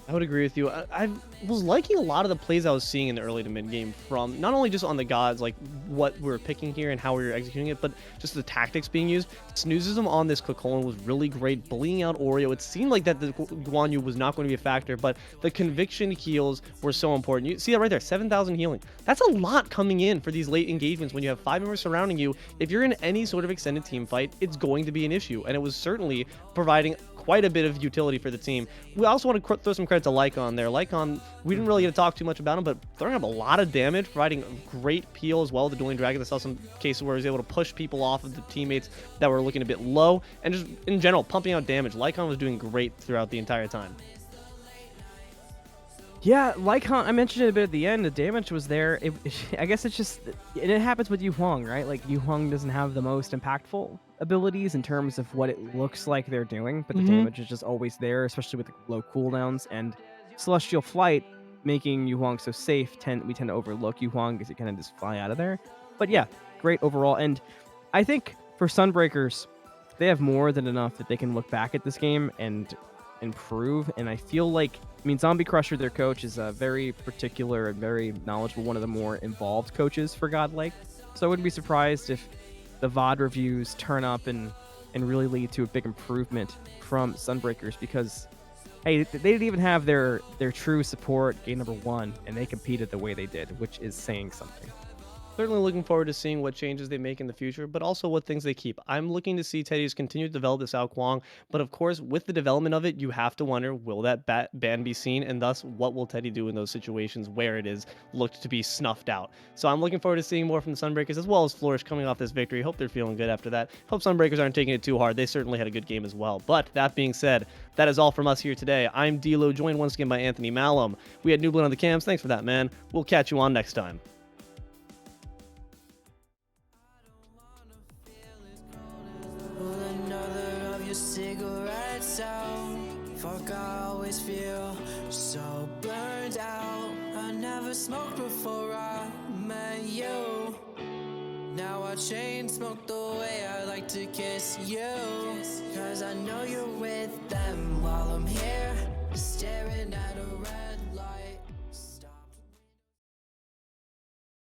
I would agree with you. I was liking a lot of the plays I was seeing in the early to mid game from not only just on the gods, like what we were picking here and how we were executing it, but just the tactics being used. Snoozism on this Cocoon was really great, bullying out Oreoooo. It seemed like that the Guan Yu was not going to be a factor, but the conviction heals were so important. You see that right there, 7,000 healing. That's a lot coming in for these late engagements when you have 5 members surrounding you. If you're in any sort of extended team fight, it's going to be an issue, and it was certainly providing quite a bit of utility for the team. We also want to throw some credit to Lycon there. Lycon, we didn't really get to talk too much about him, but throwing up a lot of damage, providing great peel as well. The Dueling Dragon, I saw some cases where he was able to push people off of the teammates that were looking a bit low, and just in general, pumping out damage. Lycon was doing great throughout the entire time. Yeah, Lycon, I mentioned it a bit at the end, the damage was there. I guess it's just, and it happens with Yu Huang, right? Like, Yu Huang doesn't have the most impactful abilities in terms of what it looks like they're doing, but the damage is just always there, especially with the low cooldowns, and Celestial Flight making Yu Huang so safe, we tend to overlook Yu Huang because you kind of just fly out of there. But yeah, great overall, and I think for Sunbreakers, they have more than enough that they can look back at this game and improve, and I feel like, I mean, Zombie Crusher, their coach, is a very particular and very knowledgeable, one of the more involved coaches for Godlike, so I wouldn't be surprised if the VOD reviews turn up and really lead to a big improvement from Sunbreakers, because hey, they didn't even have their true support game number 1, and they competed the way they did, which is saying something. Certainly looking forward to seeing what changes they make in the future, but also what things they keep. I'm looking to see Teddy's continue to develop this Ao Kuang, but of course, with the development of it, you have to wonder, will that ban be seen, and thus, what will Teddy do in those situations where it is looked to be snuffed out? So I'm looking forward to seeing more from the Sunbreakers, as well as Flourish coming off this victory. Hope they're feeling good after that. Hope Sunbreakers aren't taking it too hard. They certainly had a good game as well. But that being said, that is all from us here today. I'm Deelo, joined once again by Anthony Malum. We had iNooblet on the cams. Thanks for that, man. We'll catch you on next time. Another of your cigarettes out. Fuck, I always feel so burned out. I never smoked before I met you. Now I chain smoke the way I like to kiss you. Cause I know you're with them while I'm here. Stare